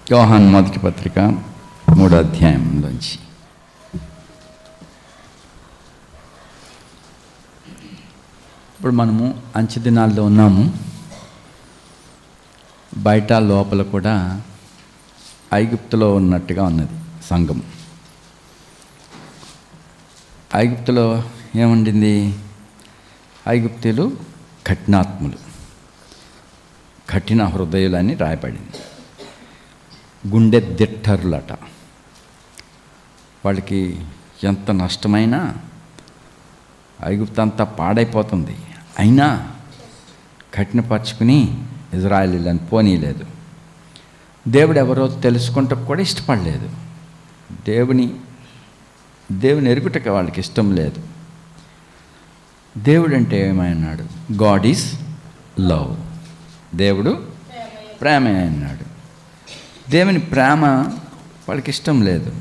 యోహాను మొదటి పత్రిక 3వ అధ్యాయంలోంచి. ఇప్పుడు మనము అంచె దినాల్లో ఉన్నాము. బయట లోపల కూడా ఐగుప్తులో ఉన్నట్టుగా ఉన్నది సంఘం. ఐగుప్తులో ఏముండింది? ఐగుప్తీయులు కఠినాత్ములు, కఠిన హృదయులని రాయబడింది. గుండె దిట్టరులట. వాళ్ళకి ఎంత నష్టమైనా ఐగుప్తు అంతా పాడైపోతుంది, అయినా కఠినపరుచుకుని ఇజ్రాయేలీలను పోనీయలేదు. దేవుడు ఎవరో తెలుసుకుంటూ కూడా ఇష్టపడలేదు. దేవుని ఎరుగుటకి వాళ్ళకి ఇష్టం లేదు. దేవుడు అంటే ఏమన్నాడు? God is love. దేవుడు ప్రేమే అన్నాడు. దేవుని ప్రేమ వాళ్ళకి ఇష్టం లేదు.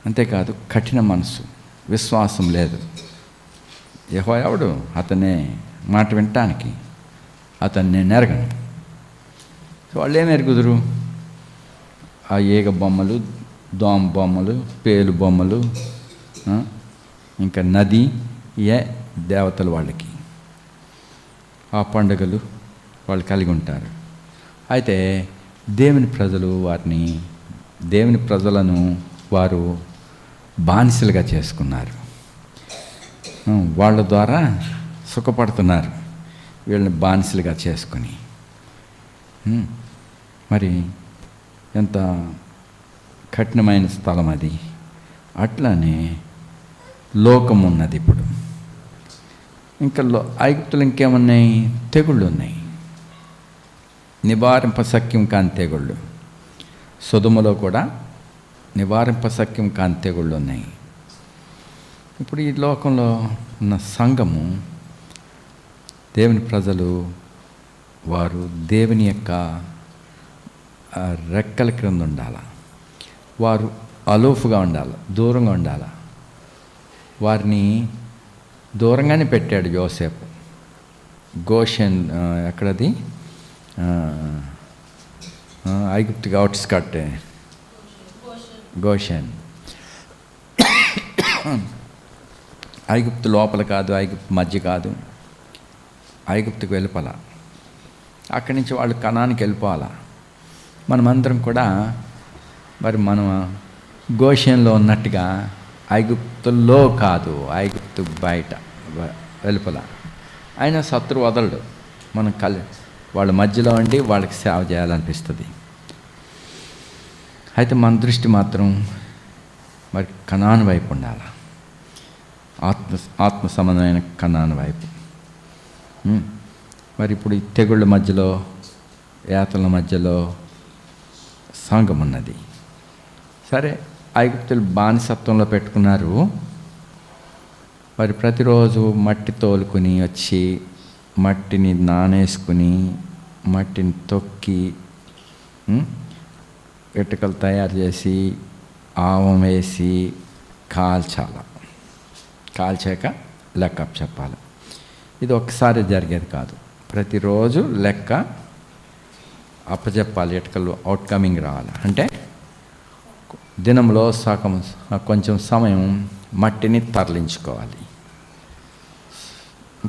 అంతేకాదు కఠిన మనసు, విశ్వాసం లేదు. యెహోవా ఎవడు? అతనే మాట వినటానికి, అతన్ని నేను ఎరగను. వాళ్ళు ఏమి ఎరుగుదురు? ఆ ఈగ బొమ్మలు, దోమ బొమ్మలు, పేలు బొమ్మలు, ఇంకా నది, ఏ దేవతలు వాళ్ళకి. ఆ పండుగలు వాళ్ళు కలిగి ఉంటారు. అయితే దేవుని ప్రజలను వారు బానిసలుగా చేసుకున్నారు. వాళ్ళ ద్వారా సుఖపడుతున్నారు, వీళ్ళని బానిసలుగా చేసుకొని. మరి ఎంత కఠినమైన స్థలం అది. అట్లానే లోకం ఉన్నది ఇప్పుడు. ఇంకా ఐగుప్తులు ఇంకేమున్నాయి? తెగుళ్ళు ఉన్నాయి, నివారింపశక్యం కాని తెగుళ్ళు. సొదొమలో కూడా నివారింపశక్యం కాని తెగుళ్ళు ఉన్నాయి. ఇప్పుడు ఈ లోకంలో ఉన్న సంఘము, దేవుని ప్రజలు, వారు దేవుని యొక్క రెక్కల క్రింద ఉండాలి. వారు అలోఫుగా ఉండాలి, దూరంగా ఉండాలి. వారిని దూరంగానే పెట్టాడు యోసేపు. గోషెన్ ఎక్కడది? ఐగుప్తుకి అవుట్స్కట్, గోషెన్. ఐగుప్తు లోపల కాదు, ఐగుప్తు మధ్య కాదు, ఐగుప్తుకు వెళ్ళిపోవాలా. అక్కడి నుంచి వాళ్ళు కనానికి వెళ్ళిపోవాలా. మనమందరం కూడా మరి మనం గోషెన్లో ఉన్నట్టుగా ఐగుప్తుల్లో కాదు, ఐగుప్తు బయట వెళ్ళిపోలా. అయినా శత్రువు వదలడు. మనం వాళ్ళ మధ్యలో ఉండి వాళ్ళకి సేవ చేయాలనిపిస్తుంది. అయితే మన దృష్టి మాత్రం మరి కనాను వైపు ఉండాలి, ఆత్మ సంబంధమైన కనాను వైపు. మరి ఇప్పుడు ఈ తెగుళ్ళ మధ్యలో, యాతల మధ్యలో సంఘం ఉన్నది. సరే, ఐగుప్తులు బానిసత్వంలో పెట్టుకున్నారు. మరి ప్రతిరోజు మట్టి తోలుకుని వచ్చి, మట్టిని నానేసుకుని, మట్టిని తొక్కి, ఇటుకలు తయారు చేసి, ఆవం వేసి కాల్చాక లెక్క చెప్పాలి. ఇది ఒక్కసారి జరిగేది కాదు. ప్రతిరోజు లెక్క అప్పచెప్పాలి. ఇటుకలు అవుట్కమింగ్ రావాలి. అంటే దినంలో కొంచెం సమయం మట్టిని తరలించుకోవాలి,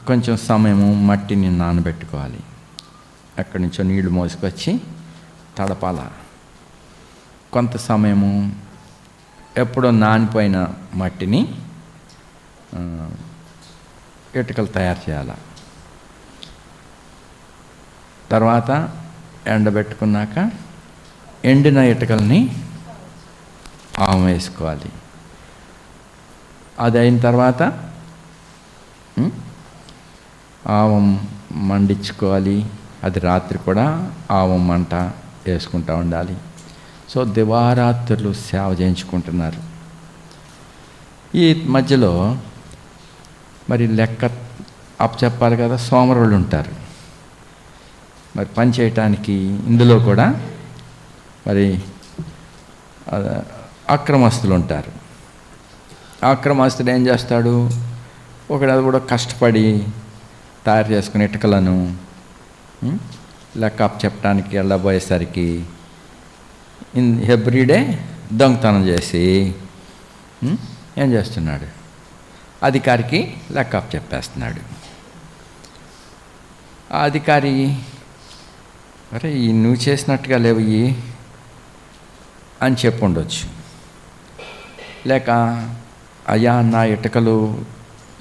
కొంచెం సమయము మట్టిని నానబెట్టుకోవాలి, ఎక్కడి నుంచో నీళ్లు మోసుకొచ్చి తడపాల. కొంత సమయము ఎప్పుడో నానిపోయిన మట్టిని ఇటుకలు తయారు చేయాలి. తర్వాత ఎండబెట్టుకున్నాక ఎండిన ఇటుకల్ని ఆవం వేసుకోవాలి. అది అయిన తర్వాత ఆవం మండించుకోవాలి. అది రాత్రి కూడా ఆవం మంట వేసుకుంటూ ఉండాలి. సో దివారాత్రులు సేవ చేయించుకుంటున్నారు. ఈ మధ్యలో మరి లెక్క అప్పచెప్పాలి కదా, సోమరులు ఉంటారు. మరి పని చేయటానికి ఇందులో కూడా మరి అక్రమస్తులు ఉంటారు. అక్రమస్తుడు ఏం చేస్తాడు? ఒకడు కూడా కష్టపడి తయారు చేసుకునే ఇటుకలను లెక్క చెప్పడానికి వెళ్ళబోయేసరికి ఎవ్రీడే దొంగతనం చేసి ఏం చేస్తున్నాడు, అధికారికి లెక్కప్ చెప్పేస్తున్నాడు. ఆ అధికారి, అరే నువ్వు చేసినట్టుగా లేవు అని చెప్పి ఉండొచ్చు. లేక అయ్యా నా ఇటుకలు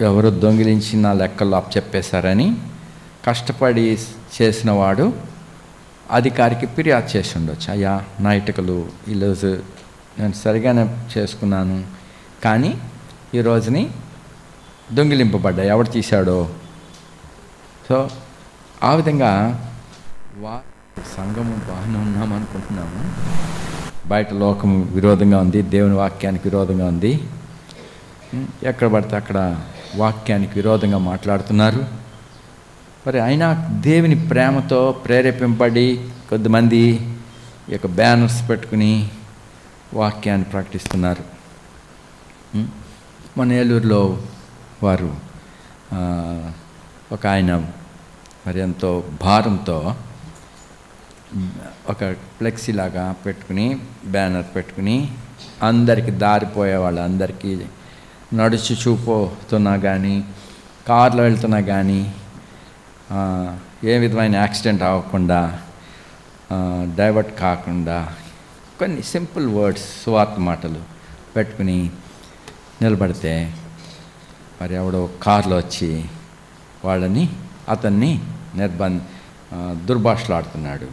ఎవరు దొంగిలించి నా లెక్కలు అప్పచెప్పేశారని కష్టపడి చేసిన వాడు అధికారికి ఫిర్యాదు చేసి ఉండొచ్చు. అయ్యా నా ఇటుకలు ఈరోజు నేను సరిగానే చేసుకున్నాను, కానీ ఈరోజుని దొంగిలింపబడ్డాయి, ఎవడు తీశాడో. సో ఆ విధంగా సంఘము బాగానే ఉన్నామనుకుంటున్నాము, బయట లోకం విరోధంగా ఉంది, దేవుని వాక్యానికి విరోధంగా ఉంది. ఎక్కడ పడితే అక్కడ వాక్యానికి విరోధంగా మాట్లాడుతున్నారు. మరి అయినా దేవుని ప్రేమతో ప్రేరేపింపబడి కొద్దిమంది ఈ యొక్క బ్యానర్స్ పెట్టుకుని వాక్యాన్ని ప్రకటిస్తున్నారు. మన ఏలూరులో వారు ఒక ఆయన మరి ఎంతో భారంతో ఒక ఫ్లెక్సీ లాగా పెట్టుకుని బ్యానర్ పెట్టుకుని అందరికీ దారిపోయే వాళ్ళందరికీ నడుచు చూపోతున్నా కానీ కార్లో వెళ్తున్నా కానీ ఏ విధమైన యాక్సిడెంట్ అవ్వకుండా డైవర్ట్ కాకుండా కొన్ని సింపుల్ వర్డ్స్ సువార్త మాటలు పెట్టుకుని నిలబడితే మరి ఎవడో కార్లో వచ్చి అతన్ని దుర్భాషలాడుతున్నాడు.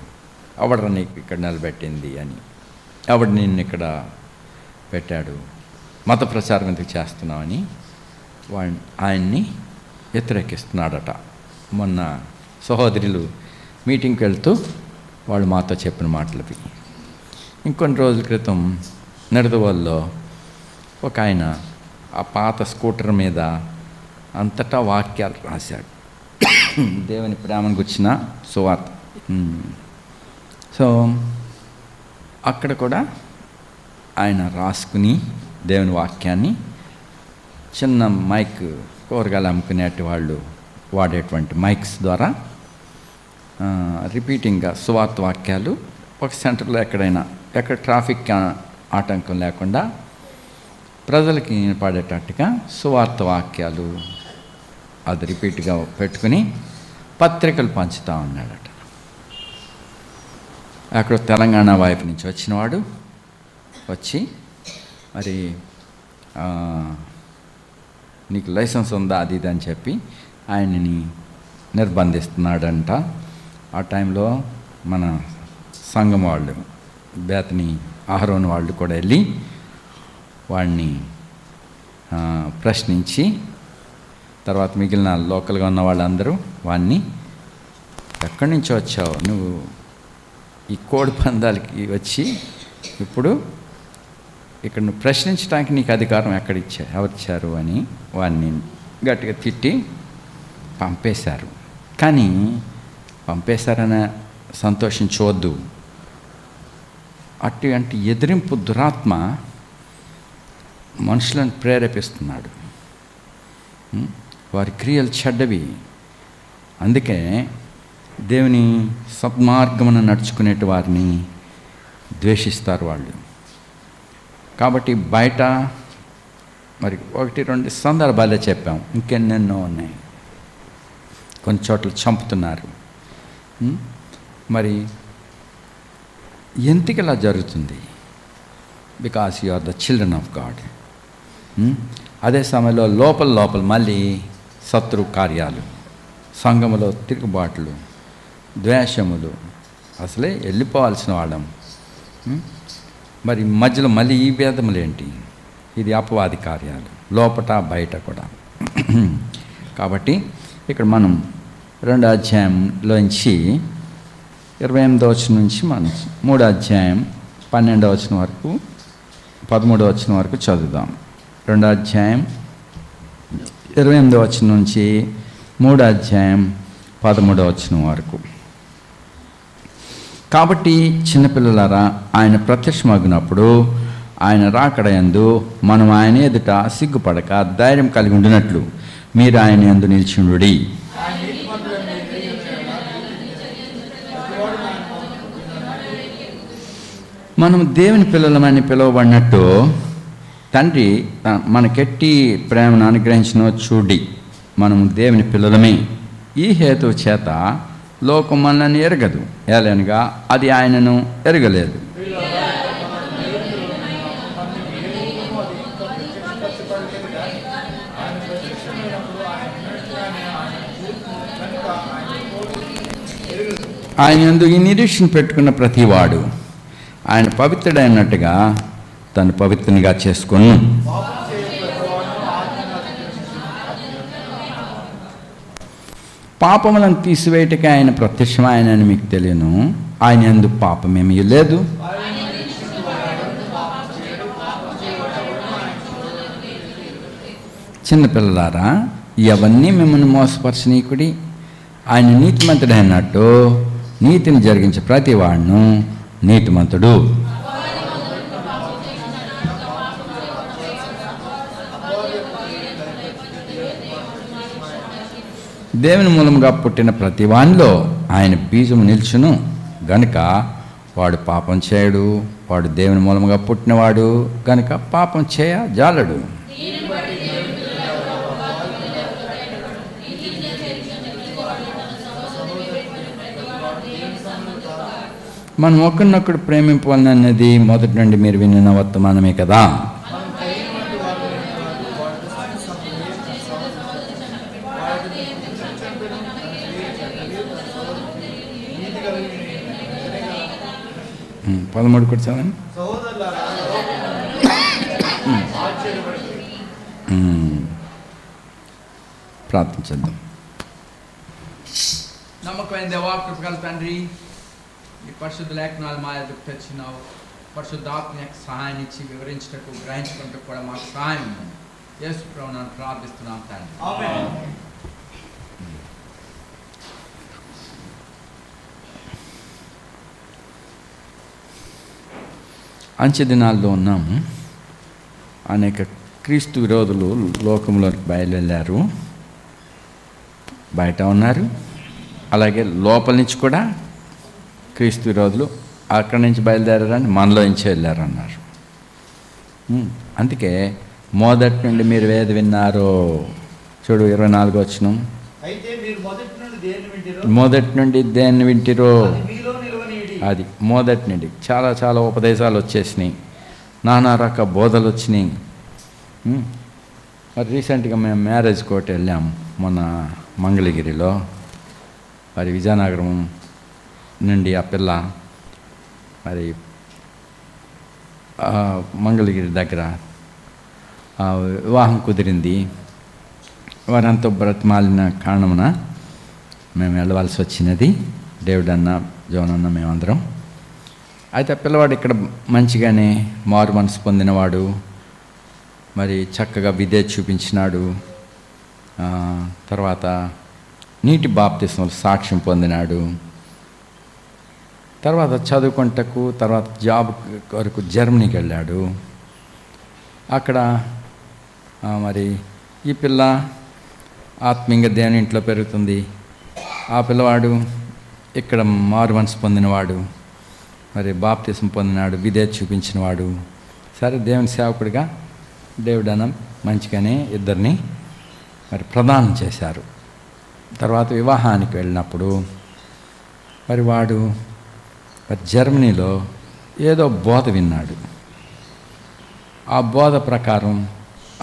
ఎవడ నీకు ఇక్కడ నిలబెట్టింది అని, ఎవడు నిన్ను ఇక్కడ పెట్టాడు, మత ప్రచారం ఎందుకు చేస్తున్నామని ఆయన్ని వ్యతిరేకిస్తున్నాడట. మొన్న సహోదరులు మీటింగ్కి వెళ్తూ వాళ్ళు మాతో చెప్పిన మాటలవి. ఇంకొన్ని రోజుల క్రితం నిడదవోలులో ఒక ఆయన ఆ పాత స్కూటర్ మీద అంతటా వాక్యాలు రాశాడు, దేవుని ప్రేమను గుర్చిన సువార్త. సో అక్కడ కూడా ఆయన రాసుకుని దేవుని వాక్యాన్ని చిన్న మైక్, కూరగాయలు అమ్ముకునేటి వాళ్ళు వాడేటువంటి మైక్స్ ద్వారా రిపీటింగ్గా సువార్త వాక్యాలు ఒక సెంటర్లో ఎక్కడ ట్రాఫిక్ ఆటంకం లేకుండా ప్రజలకి పాడేటట్టుగా సువార్త వాక్యాలు అది రిపీట్గా పెట్టుకుని పత్రికలు పంచుతూ ఉన్నాడట. అక్కడ తెలంగాణ వైపు నుంచి వచ్చినవాడు వచ్చి మరి నీకు లైసెన్స్ ఉందా అది ఇది అని చెప్పి ఆయనని నిర్బంధిస్తున్నాడంట. ఆ టైంలో మన సంఘం వాళ్ళు బేతని ఆహరోన్ వాళ్ళు కూడా వెళ్ళి వాడిని ప్రశ్నించి తర్వాత మిగిలిన లోకల్గా ఉన్న వాళ్ళందరూ వాడిని ఎక్కడి నుంచి వచ్చావు, నువ్వు ఈ కోడి పందాలకి వచ్చి ఇప్పుడు ఇక్కడ నువ్వు ప్రశ్నించడానికి నీకు అధికారం ఎవరిచ్చారు అని వాడిని గట్టిగా తిట్టి పంపేశారు. కానీ పంపేశారని సంతోషించవద్దు. అటువంటి ఎదిరింపు దురాత్మ మనుషులను ప్రేరేపిస్తున్నాడు, వారి క్రియలు చెడ్డవి. అందుకే దేవుని సద్మార్గమున నడుచుకునేటి వారిని ద్వేషిస్తారు వాళ్ళు. కాబట్టి బయట మరి 1-2 సందర్భాలే చెప్పాం, ఇంకెన్నెన్నో ఉన్నాయి. కొన్ని చోట్ల చంపుతున్నారు. మరి ఎందుకు ఇలా జరుగుతుంది? Because you are the children of God. అదే సమయంలో లోపల మళ్ళీ శత్రు కార్యాలు, సంఘములో తిరుగుబాట్లు, ద్వేషములు, అసలే వెళ్ళిపోవాల్సిన వాళ్ళం. మరి మధ్యలో మళ్ళీ ఈ భేదములేంటి? ఇది అపవాది కార్యాలు లోపట బయట కూడా. కాబట్టి ఇక్కడ మనం 2వ అధ్యాయంలోంచి 28వ వచనం నుంచి మనం 3వ అధ్యాయం 12వ వచనం వరకు 13వ వచనం వరకు చదువుదాం. 2వ అధ్యాయం 28వ వచనం నుంచి 3వ అధ్యాయం 13వ వచనం వరకు. కాబట్టి చిన్నపిల్లలారా, ఆయన ప్రత్యక్షమగినప్పుడు ఆయన రాకడయందు మనం ఆయన ఎదుట సిగ్గుపడక ధైర్యం కలిగి ఉండినట్లు మీరు ఆయన యందు నిలిచిండుడి. మనం దేవుని పిల్లలమని పిలువబడినట్టు తండ్రి మనకెట్టి ప్రేమను అనుగ్రహించిన చూడి మనం దేవుని పిల్లలమే. ఈ హేతువు చేత లోకం మనల్ని ఎరగదు, ఏలనగా అది ఆయనను ఎరగలేదు. ఆయన యందు ఈ నిరీక్షణ పెట్టుకున్న ప్రతివాడు ఆయన పవిత్రుడైనట్టుగా తను పవిత్రునిగా చేసుకొను. పాపములను తీసివేయటకే ఆయన ప్రత్యక్షమాయనని మీకు తెలియను. ఆయన యందు పాపమేమీ లేదు. చిన్నపిల్లలారా, ఇవన్నీ మిమ్మల్ని మోసపరచనీకుడి. ఆయన నీతిమంతుడైనట్టు నీతిని జరిగించే ప్రతి వాడును నీతిమంతుడు. దేవుని మూలంగా పుట్టిన ప్రతి వానిలో ఆయన బీజం నిల్చును గనుక వాడు పాపం చేయడు. వాడు దేవుని మూలంగా పుట్టినవాడు గనుక పాపం చేయ జాలడు. మనం ఒకరినొకడు ప్రేమింపాలన్నది మొదటి నుండి మీరు వినిన వర్తమానమే కదా. పదమూడు కూడా చదవండి. ప్రార్థించేద్దాం. నమ్మకమైన దేవా, కృపగల తండ్రి, ఈ పరిశుద్ధ లేఖనాలు మా ఎదుగు తెచ్చినావు. పరిశుద్ధాత్మ యొక్క సహాయాన్ని ఇచ్చి వివరించటకు గ్రహించడానికి కూడా మాకు సహాయం ఉందండి. యేసు ప్రభువును ప్రార్థిస్తున్నాం తండ్రి. అంచె దినాల్లో ఉన్నాము. అనేక క్రీస్తు విరోధులు లోకంలోకి బయలుదేరారు, బయట ఉన్నారు. అలాగే లోపల నుంచి కూడా క్రీస్తు విరోధులు అక్కడి నుంచి బయలుదేరారని మనలో నుంచి వెళ్ళారన్నారు. అందుకే మొదటి నుండి మీరు ఏది విన్నారో చూడు, 24 వచనం. మొదటి నుండి దేన్ని వింటిరో అది మొదటి నుండి చాలా చాలా ఉపదేశాలు వచ్చేసినాయి, నానా రకాల బోధలు వచ్చినాయి. మరి రీసెంట్గా మేము మ్యారేజ్ కోర్టు వెళ్ళాము మొన్న మంగళగిరిలో. మరి విజయనగరం నుండి ఆ పిల్ల మరి మంగళగిరి దగ్గర వివాహం కుదిరింది. వారంతా బ్రతిమాలిన కారణమున మేము వెళ్ళవలసి వచ్చినది, డేవిడ్ అన్న, జోన్ అన్న, మేమందరం. అయితే ఆ పిల్లవాడు ఇక్కడ మంచిగానే మారు మనసు పొందినవాడు, మరి చక్కగా విధేయత చూపించినాడు. తర్వాత నీటి బాప్తిస్మం సాక్ష్యం పొందినాడు. తర్వాత చదువుకుంటకు, తర్వాత జాబ్ వరకు జర్మనీకి వెళ్ళాడు. అక్కడ మరి ఈ పిల్ల ఆత్మీయంగా దేవుని ఇంట్లో పెరుగుతుంది. ఆ పిల్లవాడు ఇక్కడ మారు మనసు పొందినవాడు, మరి బాప్తిస్మం పొందినాడు, విధేయత చూపించినవాడు. సరే, దేవుని సేవకుడిగా డేవిడ్ అన్న మంచిగానే ఇద్దరిని మరి ప్రదానం చేశారు. తర్వాత వివాహానికి వెళ్ళినప్పుడు మరి వాడు మరి జర్మనీలో ఏదో బోధ విన్నాడు. ఆ బోధ ప్రకారం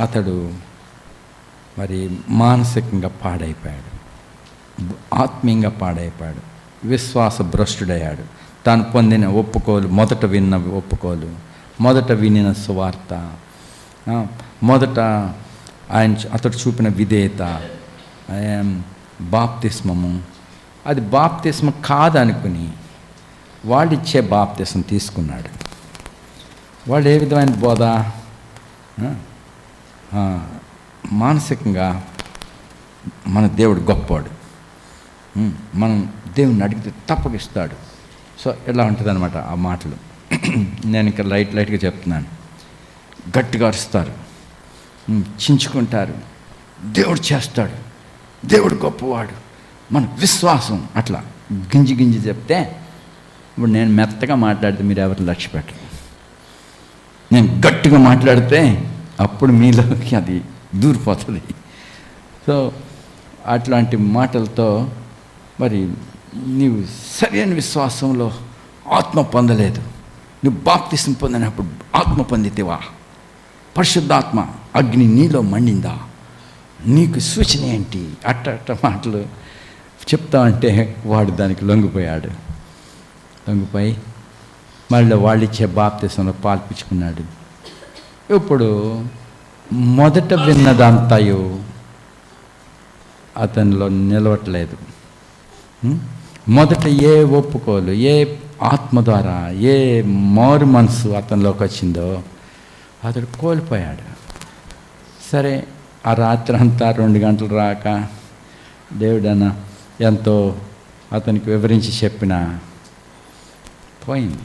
అతడు మరి మానసికంగా పాడైపోయాడు, ఆత్మీయంగా పాడైపోయాడు, విశ్వాస భ్రష్టుడయ్యాడు. తాను పొందిన ఒప్పుకోలు, మొదట విన్న ఒప్పుకోలు, మొదట వినిన సువార్త, మొదట అతడు చూపిన విధేయత, బాప్తిస్మము, అది బాప్తిస్మం కాదనుకుని వాడిచ్చే బాప్తిస్మం తీసుకున్నాడు. వాడు ఏ విధమైన బోధ? మానసికంగా మన దేవుడు గొప్పవాడు, మనం దేవుడిని అడిగితే తప్పకిస్తాడు. సో ఇలా ఉంటుంది అనమాట ఆ మాటలు. నేను ఇంకా లైట్గా చెప్తున్నాను. గట్టిగా అరుస్తారు, చించుకుంటారు, దేవుడు చేస్తాడు, దేవుడు గొప్పవాడు, మన విశ్వాసం, అట్లా గింజి చెప్తే ఇప్పుడు నేను మెత్తగా మాట్లాడితే మీరు ఎవరు లక్ష్య పెట్టరు. నేను గట్టిగా మాట్లాడితే అప్పుడు మీలోకి అది దూరిపోతుంది. సో అట్లాంటి మాటలతో మరి నీవు సరైన విశ్వాసంలో ఆత్మ పొందలేదు. నువ్వు బాప్తిసం పొందినప్పుడు ఆత్మ పొందితేవా? పరిశుద్ధాత్మ అగ్ని నీలో మండిందా? నీకు సూచన ఏంటి? అట్ట మాటలు చెప్తామంటే వాడు దానికి లొంగిపోయాడు. లొంగిపోయి మళ్ళీ వాళ్ళు ఇచ్చే బాప్తిసంలో పాల్పించుకున్నాడు. ఇప్పుడు మొదట విన్నదంతయు అతనిలో నిలవట్లేదు. మొదట ఏ ఒప్పుకోలు, ఏ ఆత్మ ద్వారా ఏ మారు మనసు అతనిలోకి వచ్చిందో అతడు కోల్పోయాడు. సరే, ఆ రాత్రి అంతా 2 గంటలు రాక దేవుడన్న ఎంతో అతనికి వివరించి చెప్పినా పోయింది.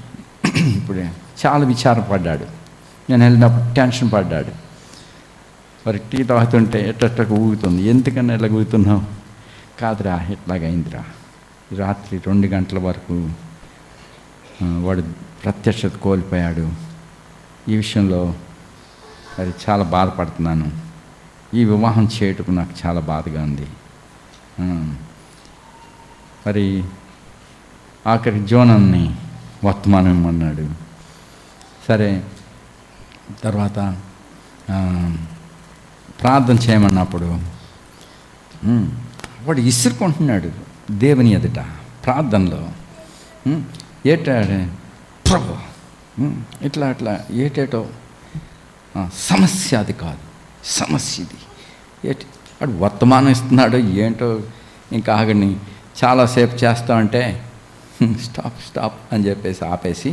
ఇప్పుడు చాలా విచారపడ్డాడు. నేను వెళ్ళినప్పుడు టెన్షన్ పడ్డాడు. మరి టీ తాగుతుంటే ఎట్టకు ఊగుతుంది. ఎందుకన్నా ఇలా ఊగుతున్నావు? కాదురా, ఎట్లాగైందిరా. రాత్రి 2 గంటల వరకు వాడు ప్రత్యక్షత కోల్పోయాడు. ఈ విషయంలో మరి చాలా బాధపడుతున్నాను. ఈ వివాహం చేయటకు నాకు చాలా బాధగా ఉంది. మరి ఆఖరి జోనన్ని వర్తమానం ఇమ్మన్నాడు. సరే, తర్వాత ప్రార్థన చేయమన్నప్పుడు వాడు ఇసురుకుంటున్నాడు దేవుని ఎదుట ప్రార్థనలో. ఏటాడు ప్రభు ఇట్లా అట్లా ఏటేటో సమస్య అది కాదు, సమస్య ఇది. వాడు వర్తమానం ఇస్తున్నాడు ఏంటో. ఇంకా ఆగని చాలాసేపు చేస్తామంటే స్టాప్ అని చెప్పేసి ఆపేసి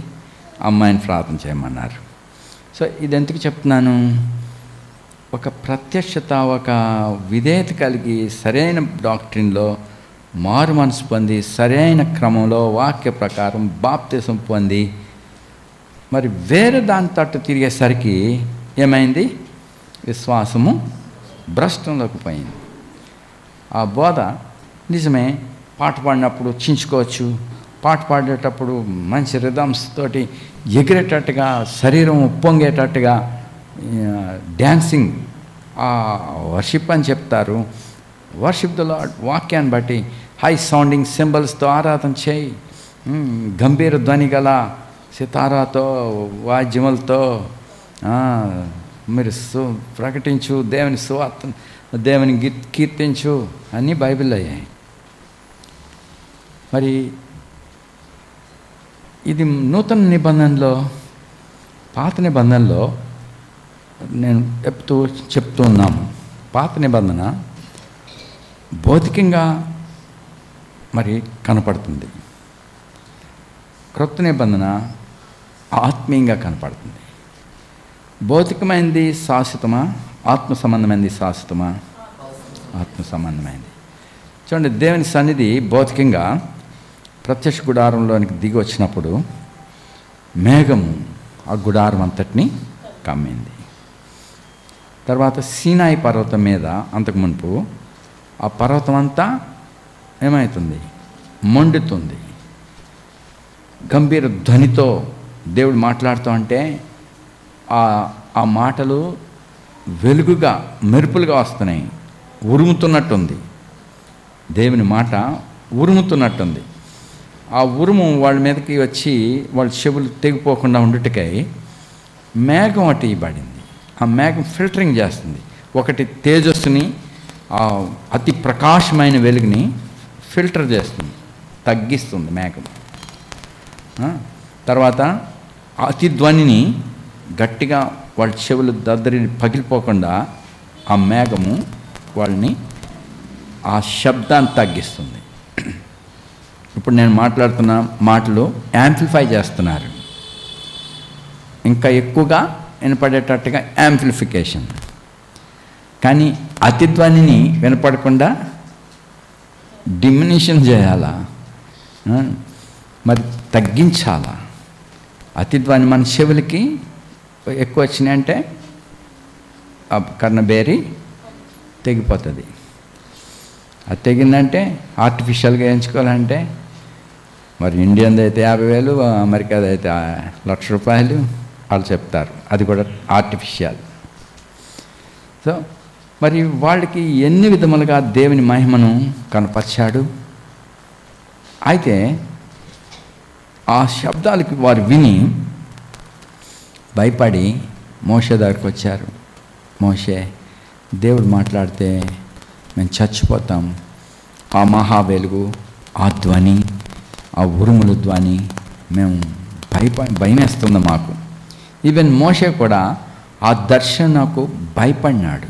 అమ్మాయిని ప్రార్థన చేయమన్నారు. సో ఇది ఎందుకు చెప్తున్నాను? ఒక ప్రత్యక్షత, ఒక విధేయత కలిగి సరైన డాక్ట్రిన్లో మారు మనసు పొంది సరైన క్రమంలో వాక్య ప్రకారం బాప్తిసం పొంది మరి వేరే దాని తట్టు తిరిగేసరికి ఏమైంది? విశ్వాసము భ్రష్టంలోకి పోయింది. ఆ బోధ నిజమే, పాట పాడినప్పుడు చించుకోవచ్చు, పాట పాడేటప్పుడు మంచి రిథమ్స్ తోటి ఎగిరేటట్టుగా శరీరం ఉప్పొంగేటట్టుగా డ్యాన్సింగ్ వర్షిప్ అని చెప్తారు. వర్షిప్ ద లార్డ్ వాక్యాన్ని బట్టి హై సౌండింగ్ సింబల్స్తో ఆరాధన చేయి, గంభీర ధ్వని గల సితారాతో వాద్యములతో మీరు ప్రకటించు, దేవుని సువార్త, దేవుని కీర్తించు అన్నీ బైబిల్లో అయ్యాయి. మరి ఇది నూతన నిబంధనలో, పాత నిబంధనలో నేను చెప్తూ ఉన్నాము. పాత నిబంధన భౌతికంగా మరి కనపడుతుంది, క్రొత్త నిబంధన ఆత్మీయంగా కనపడుతుంది. భౌతికమైనది శాశ్వతమా, ఆత్మ సంబంధమైనది శాశ్వతమా? ఆత్మ సంబంధమైనది. చూడండి, దేవుని సన్నిధి భౌతికంగా ప్రత్యక్ష గుడారంలోనికి దిగి వచ్చినప్పుడు మేఘము ఆ గుడారం అంతటిని కమ్మింది. తర్వాత సీనాయి పర్వతం మీద అంతకు మునుపు ఆ పర్వతం అంతా ఏమవుతుంది? మండుతుంది. గంభీర ధ్వనితో దేవుడు మాట్లాడుతూ ఉంటే ఆ మాటలు వెలుగుగా మెరుపులుగా వస్తున్నాయి, ఉరుముతున్నట్టుంది. దేవుని మాట ఉరుముతున్నట్టుంది. ఆ ఉరుము వాళ్ళ మీదకి వచ్చి వాళ్ళ చెవులు తెగిపోకుండా ఉండుటకై మేఘం అటు ఇవ్వబడింది. ఆ మేఘం ఫిల్టరింగ్ చేస్తుంది. ఒకటి తేజస్సుని, అతి ప్రకాశమైన వెలుగుని ఫిల్టర్ చేస్తుంది, తగ్గిస్తుంది మేఘం. తర్వాత అతి ధ్వనిని గట్టిగా వాళ్ళ చెవులు దద్దరిని పగిలిపోకుండా ఆ మేఘము వాళ్ళని ఆ శబ్దాన్ని తగ్గిస్తుంది. ఇప్పుడు నేను మాట్లాడుతున్న మాటలు యాంప్లిఫై చేస్తున్నారు, ఇంకా ఎక్కువగా వినపడేటట్టుగా యాంప్లిఫికేషన్. కానీ అతి ధ్వనిని వినపడకుండా డిమినిషన్ చేయాలా, మరి తగ్గించాలా. అతి ధ్వని మన చెవులకి ఎక్కువ వచ్చినాయంటే ఆ కర్ణబేరి తెగిపోతుంది. అది తెగిందంటే ఆర్టిఫిషియల్గా ఎంచుకోవాలంటే మరి ఇండియన్ది అయితే 50,000, అమెరికాది అయితే 1,00,000 రూపాయలు. వాళ్ళు చెప్తారు, అది కూడా ఆర్టిఫిషియల్. సో మరి వాళ్ళకి ఎన్ని విధములుగా దేవుని మహిమను కనపరిచాడు. అయితే ఆ శబ్దాలకి వారు విని భయపడి మోషే దగ్గరికి వచ్చారు. మోషే, దేవుడు మాట్లాడితే మేము చచ్చిపోతాం. ఆ మహా వెలుగు, ఆ ధ్వని, ఆ ఉరుముల ధ్వని, మేము భయమేస్తుంది మాకు. ఈవెన్ మోషే కూడా ఆ దర్శనకు భయపడినాడు.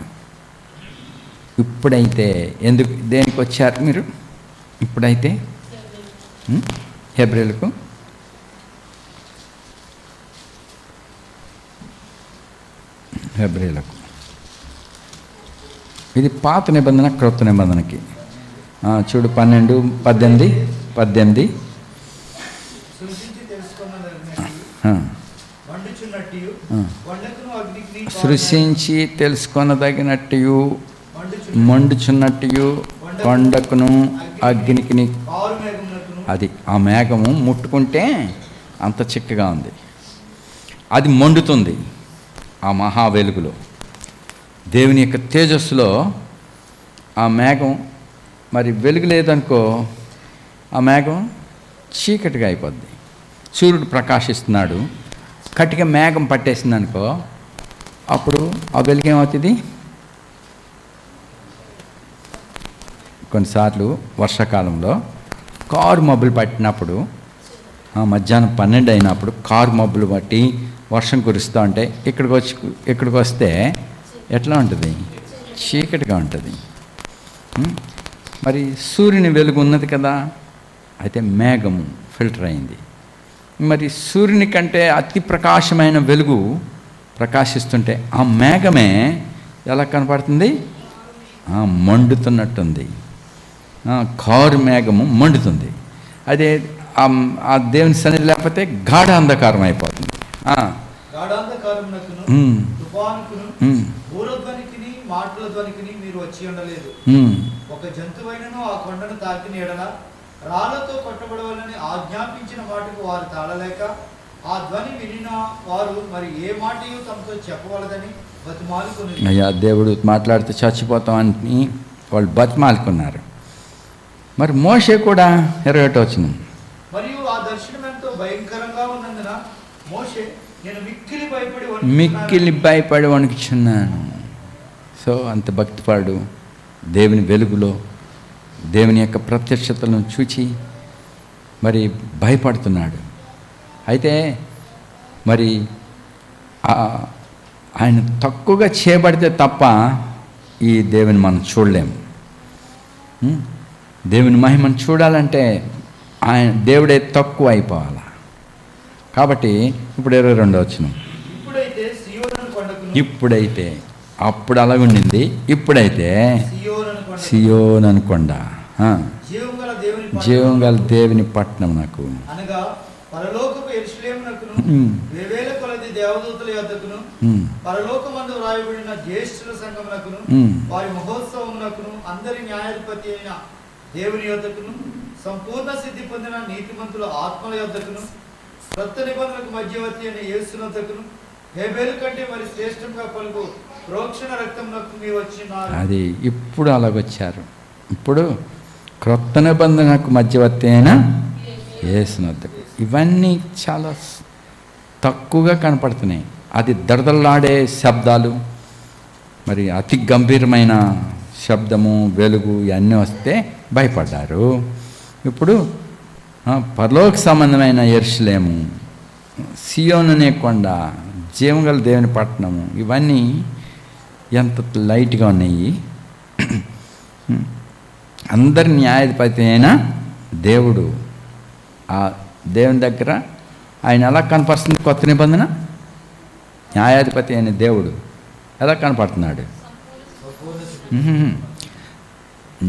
ఇప్పుడైతే దేనికి వచ్చారు మీరు? ఇప్పుడైతే హెబ్రీలకు ఇది పాత నిబంధన, క్రొత్త నిబంధనకి చూడు 12:18. సృష్టించి తెలుసుకొనదగినట్టు మండుచున్నట్టు కొండకును అగ్నికి. అది ఆ మేఘము ముట్టుకుంటే అంత చిక్కగా ఉంది, అది మండుతుంది. ఆ మహా వెలుగులో దేవుని యొక్క తేజస్సులో ఆ మేఘం మరి వెలుగు లేదనుకో, ఆ మేఘం చీకటిగా అయిపోద్ది. సూర్యుడు ప్రకాశిస్తున్నాడు, కటిక మేఘం పట్టేసింది అనుకో, అప్పుడు ఆ వెలుగు ఏమవుతుంది? కొన్నిసార్లు వర్షాకాలంలో కారు మబ్బులు పట్టినప్పుడు, మధ్యాహ్నం 12 అయినప్పుడు కారు మబ్బులు పట్టి వర్షం కురుస్తూ ఉంటే ఇక్కడికి వస్తే ఎట్లా ఉంటుంది? చీకటిగా ఉంటుంది. మరి సూర్యుని వెలుగు ఉన్నది కదా, అయితే మేఘము ఫిల్టర్ అయింది. మరి సూర్యుని కంటే అతి ప్రకాశమైన వెలుగు ప్రకాశిస్తుంటే ఆ మేఘమే ఎలా కనపడుతుంది? మండుతున్నట్టుంది. కారు మేఘము మండుతుంది. అదే ఆ దేవుని సన్నిధి లేకపోతే గాఢ అంధకారం అయిపోతుంది. మాటల ధ్వనికిని మీరు వచ్చి ఉండలేదు. ఒక జంతువైనను ఆ కొండను తాకిన ఎడల రాళ్లతో కొట్టబడవాలని ఆజ్ఞాపించిన మాటకు వారు తాళలేక ఆ ధ్వని వినిన వారు మరి ఏ మాటయు తమతో చెప్పవలదని బతిమాలుకుని, అయ్యా దేవుడు మాట్లాడితే చచ్చిపోతామని వాళ్ళు బతిమాలుకున్నారు. మరి మోషే కూడా 21 వచనం, మరియు ఆ దర్శనం ఎంతో భయంకరంగా ఉన్నందున మోషే నేను మిక్కిలి భయపడి వణుకుచున్నాను. సో అంత భక్తిపడు దేవుని వెలుగులో దేవుని యొక్క ప్రత్యక్షతలను చూచి మరి భయపడుతున్నాడు. అయితే మరి ఆయన తక్కువగా చేయబడితే తప్ప ఈ దేవుని మనం చూడలేము. దేవుని మహిమను చూడాలంటే దేవుడే తక్కువ అయిపోవాలి. కాబట్టి ఇప్పుడు 22 వచనం, ఇప్పుడైతే అప్పుడు అలాగుండింది, ఇప్పుడైతే సియోను కొండ, జీవం గల దేవుని పట్టణం నాకు, పరలోకపు యెరూషలేమునకును వేవేల కొలది దేవదూతల యొద్దకును పరలోకమందు వ్రాయబడిన జ్యేష్ఠుల సంఘమునకును వారి మహోత్సవమునకును అందరి న్యాయాధిపతి అయిన దేవుని యొద్దకును సంపూర్ణ సిద్ధి పొందిన నీతిమంతుల ఆత్మల యొద్దకును క్రొత్త నిబంధనకు మధ్యవర్తి అయిన యేసు యొద్దకును హేబేలు కంటే మరి శ్రేష్టంగా పలుకు ప్రోక్షణ రక్తమునకు మీరు వచ్చినారు. అది ఇప్పుడు అలాగొచ్చారు. ఇప్పుడు క్రొత్త నిబంధనకు మధ్యవర్తి అయిన యేసు యొద్దకు. ఇవన్నీ చాలా తక్కువగా కనపడుతున్నాయి. అది దడదల్లాడే శబ్దాలు, మరి అతి గంభీరమైన శబ్దము, వెలుగు ఇవన్నీ వస్తే భయపడ్డారు. ఇప్పుడు పరలోక సంబంధమైన యెరూషలేము, సియోను అనే కొండ, జీవగల దేవుని పట్టణము, ఇవన్నీ ఎంత లైట్గా ఉన్నాయి. అందరి న్యాయాధిపతి అయిన దేవుడు, ఆ దేవుని దగ్గర ఆయన ఎలా కనపడుతుంది? కొత్త నిబంధన న్యాయాధిపతి అయిన దేవుడు ఎలా కనపడుతున్నాడు?